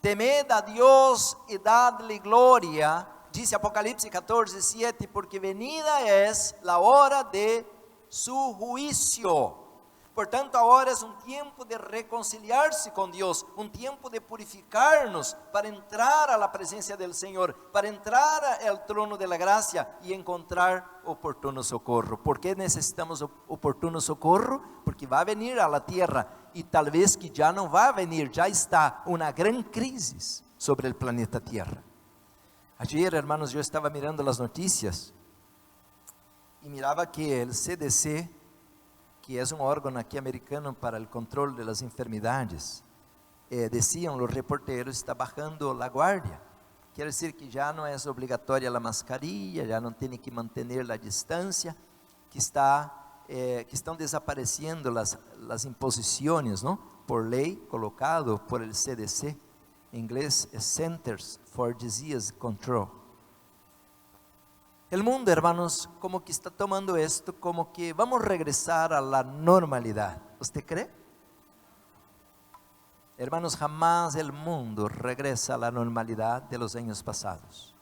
Speaker 1: Temed a Dios y dadle gloria, dice Apocalipsis 14:7, porque venida es la hora de su juicio. Portanto, agora é um tempo de reconciliar-se com Deus, um tempo de purificar-nos para entrar à presença do Senhor, para entrar ao trono da graça e encontrar oportuno socorro. ¿Por que necessitamos oportuno socorro? Porque vai venir à terra e talvez que já não vai venir, já está uma grande crise sobre o planeta Terra. Ayer, hermanos, eu estava mirando as notícias e mirava que o CDC, que é um órgão aqui americano para o controle das enfermidades, diziam os reporteros, está bajando a guardia. Quer dizer que já não é obrigatória a mascarilha, já não tem que manter a distância, que estão desaparecendo as imposições, não? Por lei, colocado por el CDC, em inglês é Centers for Disease Control. El mundo, hermanos, como que está tomando esto, como que vamos a regresar a la normalidad. ¿Usted cree? Hermanos, jamás el mundo regresa a la normalidad de los años pasados.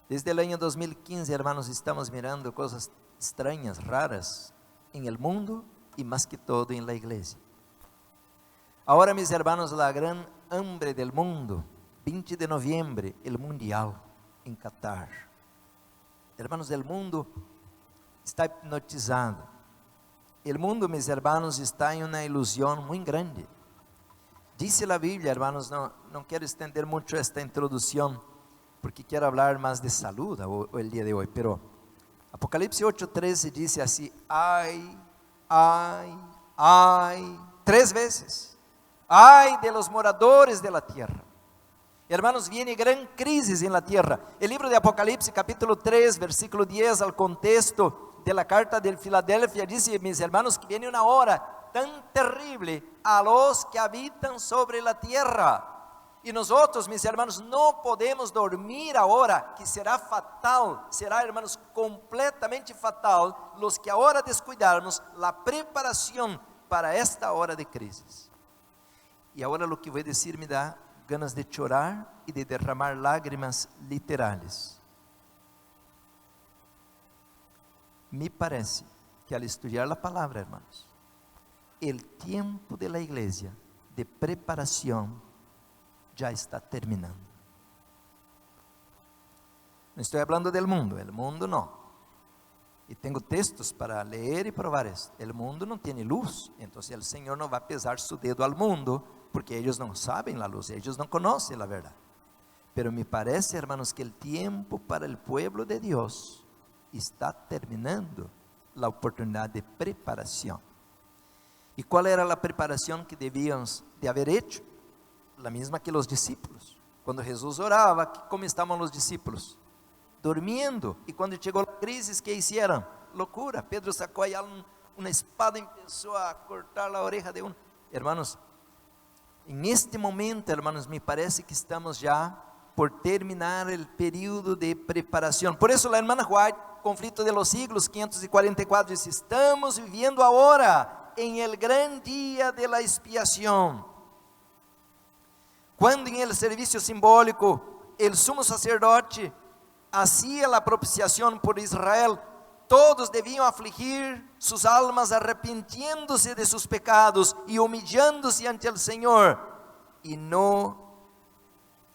Speaker 1: Desde el año 2015, hermanos, estamos mirando cosas extrañas, raras en el mundo y más que todo en la iglesia. Ahora, mis hermanos, la gran hambre del mundo, 20 de noviembre, el mundial en Qatar. Hermanos, o mundo está hipnotizado. O mundo, mis hermanos, está em uma ilusão muito grande. Dice a Bíblia, hermanos, não quero estender muito esta introdução, porque quero falar mais de saúde o dia de hoje, pero Apocalipse 8:13 diz assim: ai, ai, ai, 3 vezes, ai de los moradores de la tierra. Hermanos, viene gran crisis en la tierra. El libro de Apocalipsis, capítulo 3, versículo 10, al contexto de la carta de Filadelfia, dice, mis hermanos, que viene una hora tan terrible a los que habitan sobre la tierra. Y nosotros, mis hermanos, no podemos dormir ahora, que será fatal, será, hermanos, completamente fatal, los que ahora descuidarnos la preparación para esta hora de crisis. Y ahora lo que voy a decir me da ganas de chorar e de derramar lágrimas literais. Me parece que al estudiar a palavra, hermanos, o tempo de la igreja de preparação já está terminando. Não estou falando do mundo, o mundo não. E tenho textos para ler e provar isso. O mundo não tem luz, então o Senhor não vai pesar seu dedo ao mundo, porque eles não sabem a luz, eles não conhecem a verdade. Pero me parece, hermanos, que o tempo para o pueblo de Deus está terminando, a oportunidade de preparação. E qual era a preparação que devíamos de haver hecho? A mesma que os discípulos. Quando Jesus orava, como estavam os discípulos? Dormindo. E quando chegou a crise, que hicieron? Loucura. Pedro sacou aí uma espada e começou a cortar a oreja de um. Hermanos, neste momento, hermanos, me parece que estamos já por terminar o período de preparação. Por isso, a irmã White, conflito de los siglos, 544, diz: estamos vivendo agora em el gran dia de la expiação. Quando em el serviço simbólico, el sumo sacerdote hacía a propiciação por Israel, todos deviam afligir sus almas arrepentiendo-se de sus pecados e humillándose ante el Senhor, e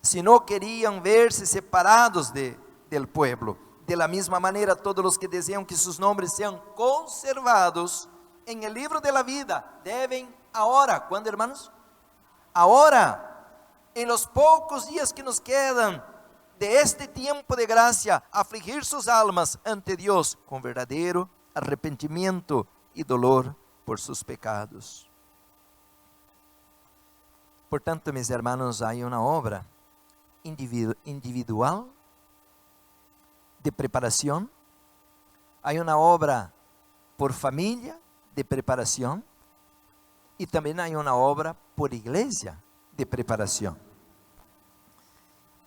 Speaker 1: si no querían verse separados del pueblo. De la misma manera, todos los que desean que sus nombres sean conservados en el libro de la vida, deben ahora, ¿cuándo, hermanos? Ahora, en los pocos días que nos quedan, de este tiempo de gracia afligir sus almas ante Dios con verdadero arrepentimiento y dolor por sus pecados. Por tanto, mis hermanos, hay una obra individual de preparación, hay una obra por familia de preparación y también hay una obra por iglesia de preparación.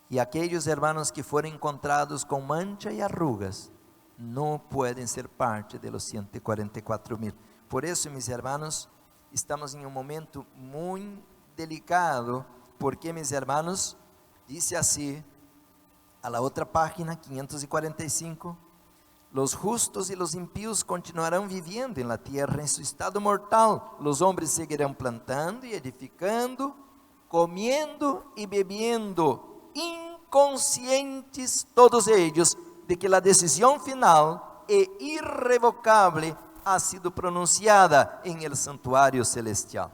Speaker 1: Y aquellos hermanos que fueron encontrados con mancha y arrugas no pueden ser parte de los 144,000. Por eso, mis hermanos, estamos en un momento muy delicado, porque, mis hermanos, dice así, a la otra página, 545, los justos y los impíos continuarán viviendo en la tierra en su estado mortal, los hombres seguirán plantando y edificando, comiendo y bebiendo, inconscientes todos ellos de que la decisión final e irrevocable ha sido pronunciada en el santuario celestial.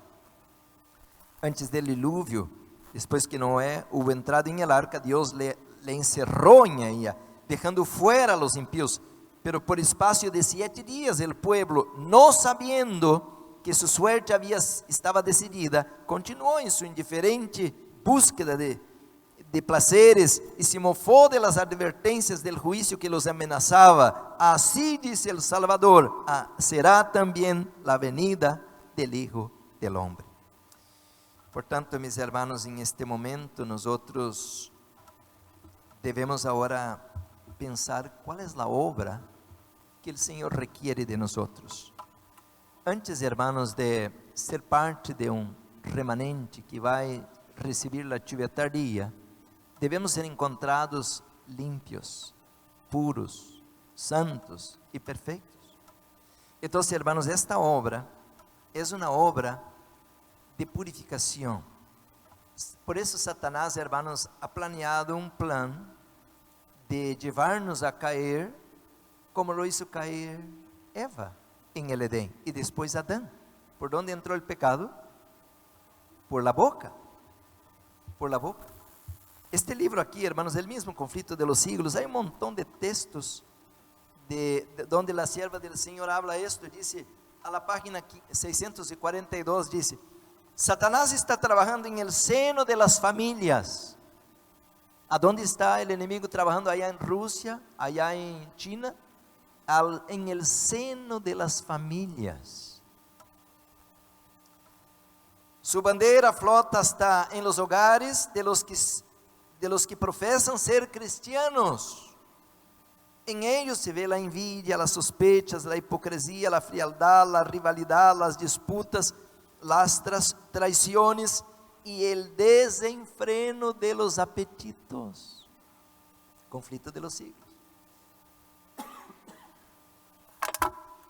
Speaker 1: Antes del diluvio, después que Noé hubo entrado en el arca, Dios le encerró en ella, dejando fuera a los impíos. Pero por espacio de 7 días el pueblo, no sabiendo que su suerte estaba decidida, continuó en su indiferente búsqueda de placeres y se mofó de las advertencias del juicio que los amenazaba. Así dice el Salvador, será también la venida del Hijo del Hombre. Por tanto, mis hermanos, en este momento nosotros debemos ahora pensar cuál es la obra que el Señor requiere de nosotros. Antes, hermanos, de ser parte de un remanente que va a recibir la lluvia tardía, debemos ser encontrados limpios, puros, santos y perfectos. Entonces, hermanos, esta obra es una obra de purificación. Por eso Satanás, hermanos, ha planeado un plan de llevarnos a caer como lo hizo caer Eva en el Edén y después Adán. ¿Por dónde entró el pecado? Por la boca. Por la boca. Este libro aquí, hermanos, el mismo conflicto de los siglos. Hay un montón de textos de donde la sierva del Señor habla esto. Dice, a la página 642, dice: Satanás está trabajando en el seno de las familias. ¿A dónde está el enemigo trabajando? Allá en Rusia, allá en China, en el seno de las familias. Su bandera flota hasta en los hogares de los que profesan ser cristianos. En ellos se ve la envidia, las sospechas, la hipocresía, la frialdad, la rivalidad, las disputas, las traiciones y el desenfreno de los apetitos. Conflicto de los siglos.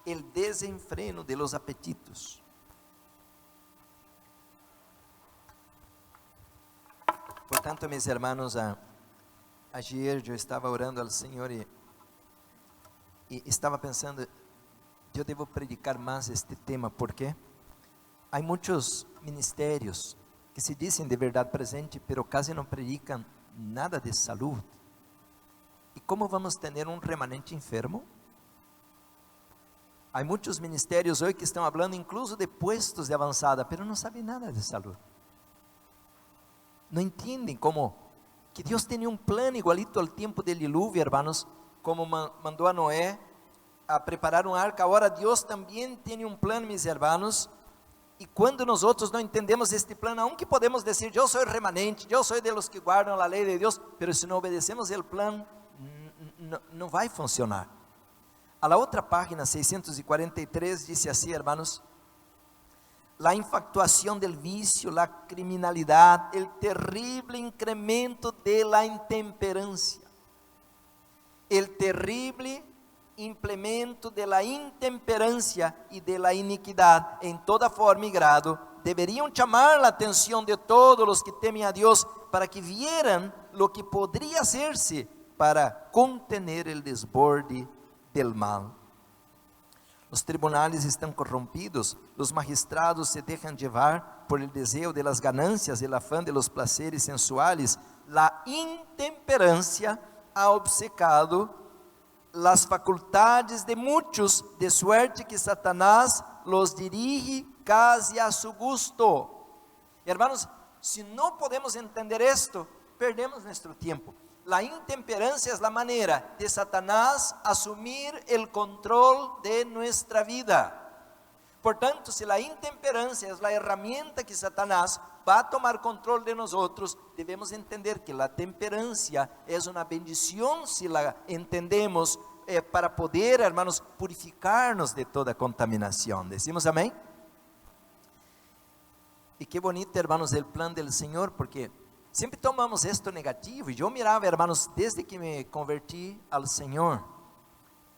Speaker 1: El desenfreno de los apetitos. Por tanto, mis hermanos, ayer yo estaba orando al Señor y estaba pensando, yo debo predicar más este tema, porque hay muchos ministerios que se dicen de verdad presente, pero casi no predican nada de salud. ¿Y cómo vamos a tener un remanente enfermo? Hay muchos ministerios hoy que están hablando incluso de puestos de avanzada, pero no saben nada de salud. No entienden cómo que Dios tenía un plan igualito al tiempo del diluvio, hermanos, como mandó a Noé a preparar un arca. Ahora Dios también tiene un plan, mis hermanos. Y cuando nosotros no entendemos este plan, aunque podemos decir, yo soy remanente, yo soy de los que guardan la ley de Dios, pero si no obedecemos el plan, no va a funcionar. A la otra página, 643, dice así, hermanos: la infatuación del vicio, la criminalidad, el terrible incremento de la intemperancia, el terrible implemento de la intemperancia y de la iniquidad en toda forma y grado, deberían llamar la atención de todos los que temen a Dios, para que vieran lo que podría hacerse para contener el desborde del mal. Los tribunales están corrompidos, los magistrados se dejan llevar por el deseo de las ganancias, el afán de los placeres sensuales, la intemperancia ha obcecado las facultades de muchos, de suerte que Satanás los dirige casi a su gusto. Hermanos, si no podemos entender esto, perdemos nuestro tiempo. La intemperancia es la manera de Satanás asumir el control de nuestra vida. Por tanto, si la intemperancia es la herramienta que Satanás va a tomar control de nosotros, debemos entender que la temperancia es una bendición si la entendemos para poder, hermanos, purificarnos de toda contaminación. ¿Decimos amén? Y qué bonito, hermanos, el plan del Señor, porque siempre tomamos esto negativo. Y yo miraba, hermanos, desde que me convertí al Señor,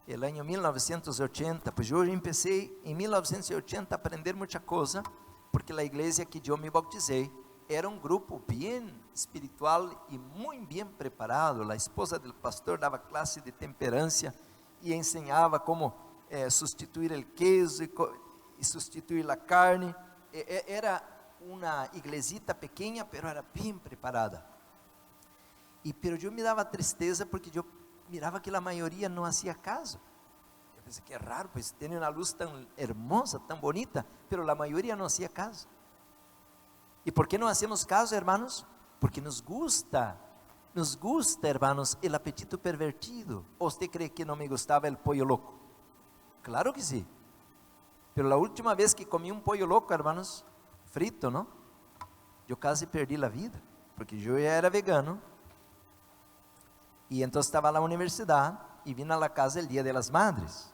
Speaker 1: el año 1980, pues yo empecé en 1980 a aprender mucha cosa, porque la iglesia que yo me bauticé era un grupo bien espiritual y muy bien preparado. La esposa del pastor daba clase de temperancia y enseñaba cómo sustituir el queso y sustituir la carne. Era una iglesita pequeña, pero era bien preparada. Pero yo me daba tristeza porque yo miraba que la mayoría no hacía caso. Yo pensé que raro, pues tiene una luz tan hermosa, tan bonita, pero la mayoría no hacía caso. ¿Y por qué no hacemos caso, hermanos? Porque nos gusta, hermanos, el apetito pervertido. ¿O usted cree que no me gustaba el pollo loco? Claro que sí. Pero la última vez que comí un pollo loco, hermanos, frito, ¿no? Yo casi perdí la vida, porque yo ya era vegano. Y entonces estaba en la universidad y vine a la casa el Día de las Madres.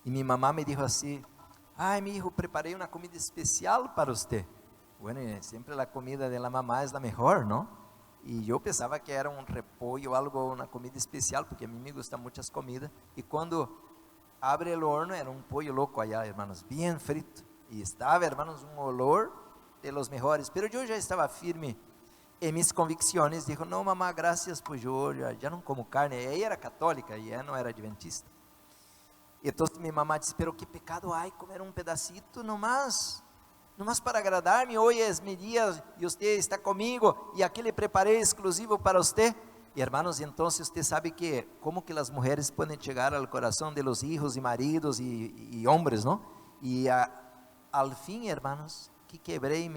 Speaker 1: Y mi mamá me dijo así: ay, mi hijo, preparé una comida especial para usted. Bueno, siempre la comida de la mamá es la mejor, ¿no? Y yo pensaba que era un repollo o algo, una comida especial, porque a mí me gustan muchas comidas. Y cuando abre el horno, era un pollo loco allá, hermanos, bien frito. Y estaba, hermanos, un olor de los mejores. Pero yo ya estaba firme en mis convicciones. Dijo: no, mamá, gracias, pues yo ya no como carne. Ella era católica y ella no era adventista. Y entonces mi mamá dice: pero qué pecado hay comer un pedacito nomás para agradarme. Hoy es mi día y usted está conmigo y aquí le preparé exclusivo para usted. Y hermanos, entonces usted sabe que como que las mujeres pueden llegar al corazón de los hijos y maridos y hombres, ¿no? Y al fin, hermanos, que quebré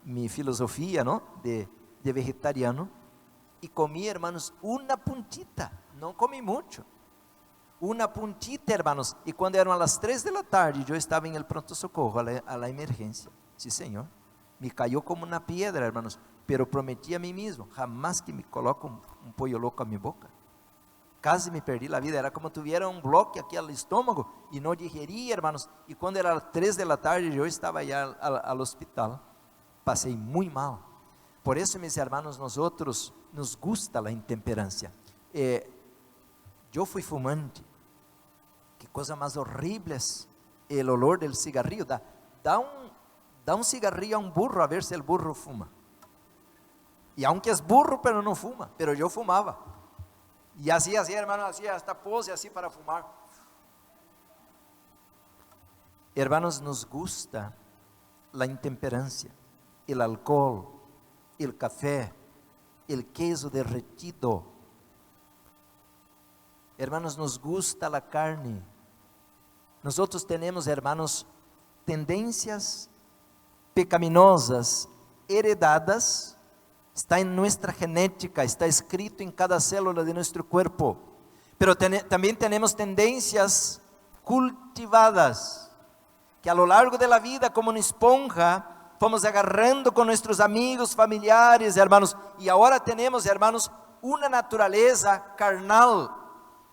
Speaker 1: mi filosofía, ¿no? de vegetariano, y comí, hermanos, una puntita. No comí mucho, una puntita, hermanos. Y cuando eran las 3 de la tarde, yo estaba en el pronto socorro, a la emergencia. Sí, Señor, me cayó como una piedra, hermanos, pero prometí a mí mismo: jamás que me coloco un pollo loco a mi boca. Casi me perdí la vida, era como tuviera un bloque aquí al estómago y no digerí, hermanos. Y cuando era las 3 de la tarde, yo estaba ya al hospital. Pasé muy mal. Por eso, mis hermanos, nosotros nos gusta la intemperancia. Yo fui fumante. Qué cosa más horrible es el olor del cigarrillo. Da un cigarrillo a un burro a ver si el burro fuma. Y aunque es burro, pero no fuma. Pero yo fumaba. Y así, hermanos, hacía hasta pose así para fumar. Hermanos, nos gusta la intemperancia, el alcohol, el café, el queso derretido. Hermanos, nos gusta la carne. Nosotros tenemos, hermanos, tendencias pecaminosas heredadas. Está en nuestra genética, está escrito en cada célula de nuestro cuerpo. Pero también tenemos tendencias cultivadas, que a lo largo de la vida, como una esponja, fomos agarrando con nuestros amigos, familiares, hermanos. Y ahora tenemos, hermanos, una naturaleza carnal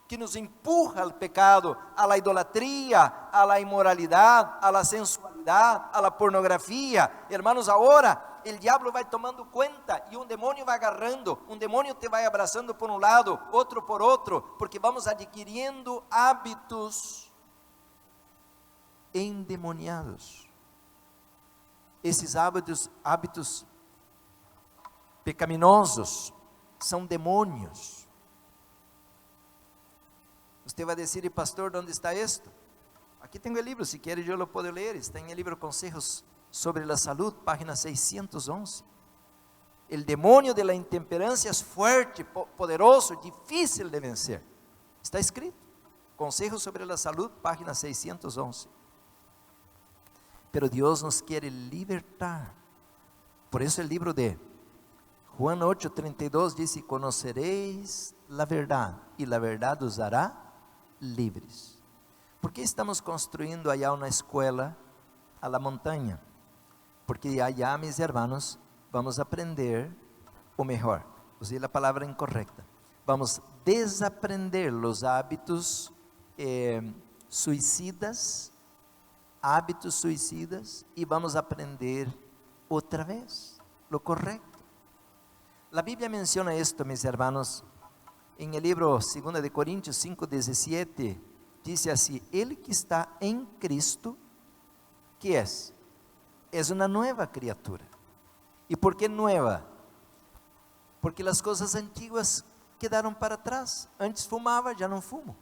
Speaker 1: que nos empuja al pecado, a la idolatría, a la inmoralidad, a la sensualidad, a la pornografía. Hermanos, ahora el diablo va tomando cuenta y un demonio va agarrando, un demonio te va abrazando por un lado, otro por otro, porque vamos adquiriendo hábitos endemoniados. Esses hábitos pecaminosos são demônios. Você vai dizer: pastor, onde está esto? Aqui tenho o livro, se quer eu lo puedo ler. Está em el libro Consejos sobre la Salud, página 611. El demonio de la intemperancia es fuerte, poderoso, difícil de vencer. Está escrito. Consejo sobre la Salud, página 611. Pero Dios nos quiere libertar. Por eso el libro de Juan 8:32 dice: conoceréis la verdad y la verdad os hará libres. ¿Por qué estamos construyendo allá una escuela a la montaña? Porque allá, mis hermanos, vamos a aprender, o mejor, usé la palabra incorrecta, vamos a desaprender los hábitos suicidas, y vamos a aprender otra vez lo correcto. La Biblia menciona esto, mis hermanos, en el libro 2 de Corintios 5:17, dice así: el que está en Cristo, ¿qué es? Es una nueva criatura. ¿Y por qué nueva? Porque las cosas antiguas quedaron para atrás. Antes fumava, já não fumo.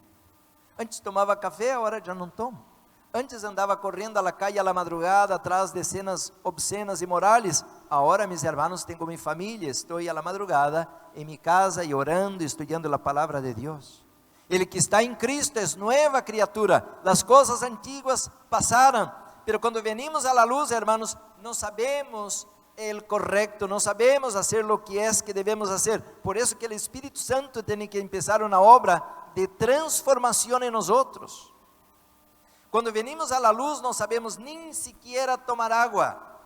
Speaker 1: Antes tomava café, agora já não tomo. Antes andava correndo a la calle a la madrugada atrás de cenas obscenas e morales. Ahora, mis hermanos, tengo mi familia, estoy a la madrugada en mi casa y orando y estudiando la palabra de Dios. El que está en Cristo es nueva criatura. Las cosas antiguas pasaron, pero cuando venimos a la luz, hermanos, no sabemos el correcto, no sabemos hacer lo que es que debemos hacer. Por eso que el Espíritu Santo tiene que empezar una obra de transformación en nosotros. Cuando venimos a la luz no sabemos ni siquiera tomar agua.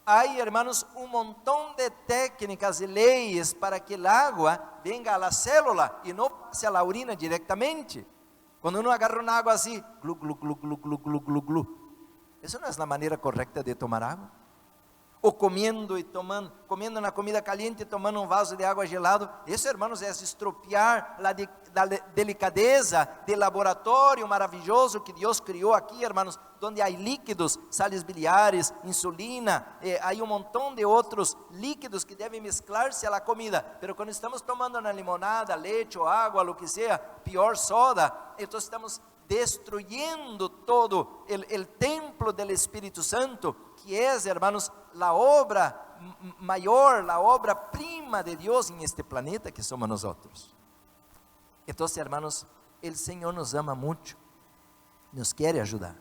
Speaker 1: Hay, hermanos, un montón de técnicas y leyes para que el agua venga a la célula y no pase a la orina directamente. Cuando uno agarra un agua así, glu, glu, glu, glu, glu, glu, glu, glu. Eso no es la manera correcta de tomar agua. O comiendo una comida caliente y tomando un vaso de agua gelado. Eso, hermanos, es estropear la delicadeza del laboratorio maravilloso que Dios crió aquí, hermanos, donde hay líquidos, sales biliares, insulina, hay un montón de otros líquidos que deben mezclarse a la comida. Pero cuando estamos tomando una limonada, leche o agua, lo que sea, peor soda, entonces estamos destruyendo todo el templo del Espíritu Santo, que es, hermanos, la obra mayor, la obra prima de Dios en este planeta que somos nosotros. Entonces, hermanos, el Señor nos ama mucho, nos quiere ayudar,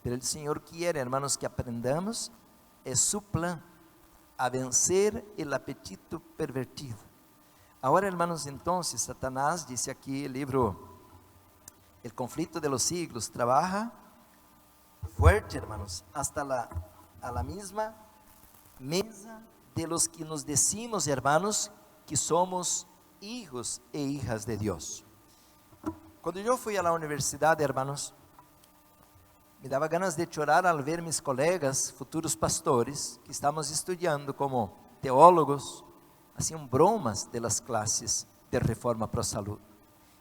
Speaker 1: pero el Señor quiere, hermanos, que aprendamos su plan, a vencer el apetito pervertido. Ahora, hermanos, entonces, Satanás, dice aquí el libro El conflicto de los siglos, trabaja fuerte, hermanos, hasta a la misma mesa de los que nos decimos, hermanos, que somos hijos e hijas de Dios. Cuando yo fui a la universidad, hermanos, me daba ganas de chorar al ver mis colegas, futuros pastores, que estamos estudiando como teólogos, hacían bromas de las clases de Reforma Pro Salud.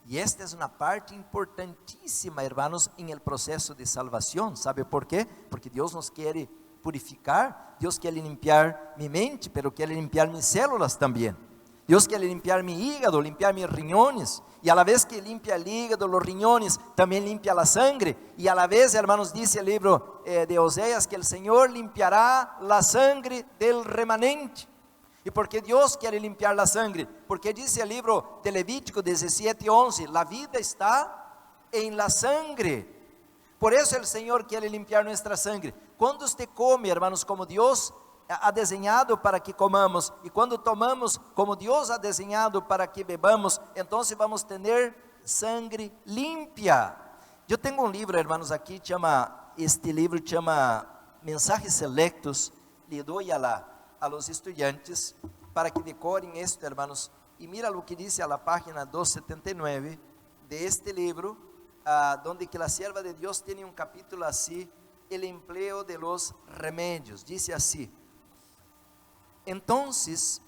Speaker 1: Y esta es una parte importantísima, hermanos, en el proceso de salvación. ¿Sabe por qué? Porque Dios nos quiere purificar, Dios quiere limpiar mi mente, pero quiere limpiar mis células también. Dios quiere limpiar mi hígado, limpiar mis riñones, y a la vez que limpia el hígado, los riñones, también limpia la sangre, y a la vez, hermanos, dice el libro de Oseas, que el Señor limpiará la sangre del remanente. ¿Y por qué Dios quiere limpiar la sangre? Porque dice el libro de Levítico 17:11, la vida está en la sangre. Por eso el Señor quiere limpiar nuestra sangre. Cuando usted come, hermanos, como Dios ha diseñado para que comamos, y cuando tomamos como Dios ha diseñado para que bebamos, entonces vamos a tener sangre limpia. Yo tengo un libro, hermanos, aquí, este libro llama Mensajes Selectos. Le doy a los estudiantes para que decoren esto, hermanos, y mira lo que dice a la página 279 de este libro, donde que la sierva de Dios tiene un capítulo así, el empleo de los remedios. Dice así: entonces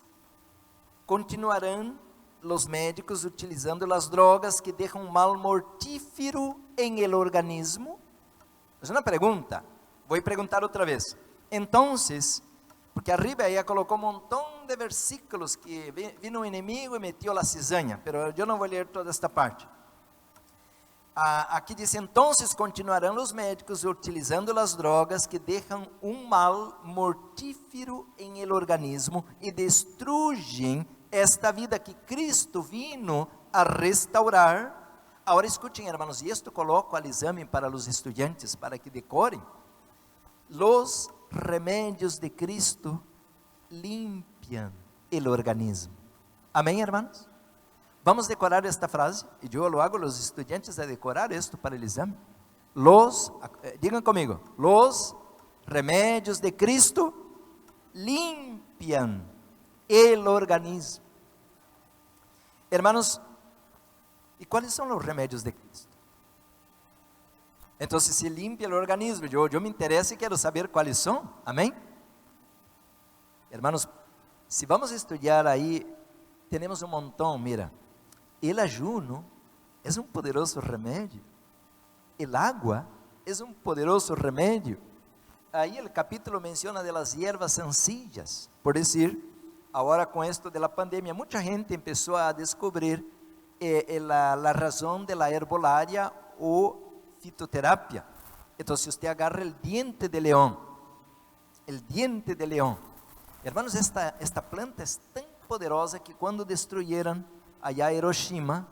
Speaker 1: continuarán los médicos utilizando las drogas que dejan un mal mortífero en el organismo. Es una pregunta, voy a preguntar otra vez. Entonces, porque arriba ella colocó un montón de versículos que vino un enemigo y metió la cizaña, pero yo no voy a leer toda esta parte. Aqui diz, entonces continuarán los médicos utilizando las drogas que dejan un mal mortífero en el organismo y destruyen esta vida que Cristo vino a restaurar. Agora escutem, hermanos, e isto coloco al exame para os estudantes, para que decorem. Los remédios de Cristo limpian el organismo. Amém, hermanos? Vamos decorar esta frase, e eu lo hago los estudantes a decorar esto para el exame. Digam comigo, los remédios de Cristo limpian el organismo. Hermanos, ¿y cuáles son los remedios de Cristo? Entonces, se limpia el organismo, yo me intereso y quiero saber cuáles son, amén. Hermanos, si vamos a estudiar ahí, tenemos un montón, mira, el ayuno es un poderoso remedio, el agua es un poderoso remedio. Ahí el capítulo menciona de las hierbas sencillas, por decir, ahora con esto de la pandemia, mucha gente empezó a descubrir la razón de la herbolaria o fitoterapia. Entonces usted agarra el diente de león, hermanos, esta planta es tan poderosa que cuando destruyeron allá Hiroshima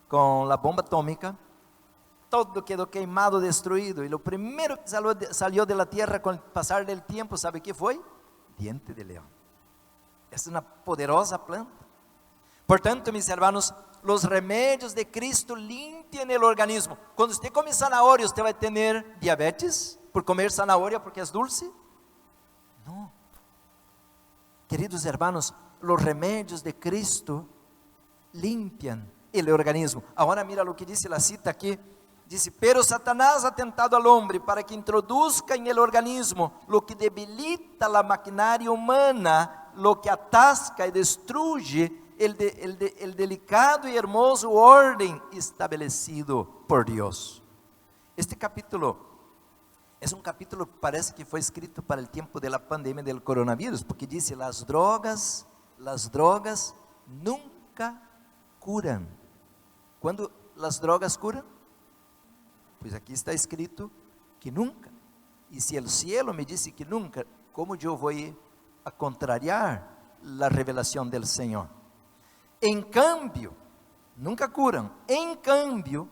Speaker 1: con la bomba atómica, todo quedó queimado, destruido, y lo primero que salió de la tierra con el pasar del tiempo, ¿sabe qué fue? Diente de león. Es una poderosa planta. Por tanto, mis hermanos, los remedios de Cristo limpian el organismo. Cuando usted come zanahoria, ¿usted va a tener diabetes por comer zanahoria porque es dulce? No. Queridos hermanos, los remedios de Cristo limpian el organismo. Ahora mira lo que dice la cita aquí. Dice, pero Satanás ha tentado al hombre para que introduzca en el organismo lo que debilita la maquinaria humana, lo que atasca y destruye el delicado y hermoso orden establecido por Dios. Este capítulo es un capítulo que parece que fue escrito para el tiempo de la pandemia del coronavirus, porque dice, las drogas nunca curan. ¿Cuándo las drogas curan? Pues aquí está escrito que nunca. Y si el cielo me dice que nunca, ¿cómo yo voy a contrariar la revelación del Señor? En cambio, nunca curan. En cambio,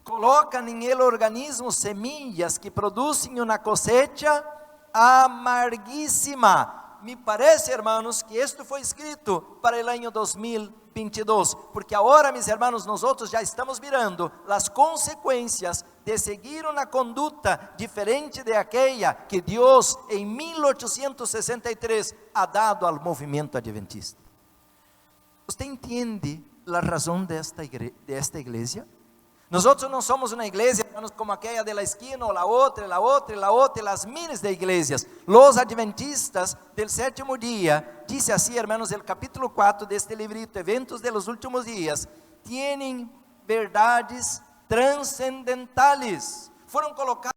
Speaker 1: colocan en el organismo semillas que producen una cosecha amarguísima. Me parece, hermanos, que esto fue escrito para el año 2022, porque ahora, mis hermanos, nosotros ya estamos mirando las consecuencias de seguir una conducta diferente de aquella que Dios en 1863 ha dado al movimiento adventista. ¿Usted entiende la razón de esta iglesia? Nosotros no somos una iglesia, hermanos, como aquella de la esquina, o la otra, las miles de iglesias. Los adventistas del séptimo día, dice así, hermanos, el capítulo 4 de este librito, Eventos de los Últimos Días, tienen verdades trascendentales. Fueron colocadas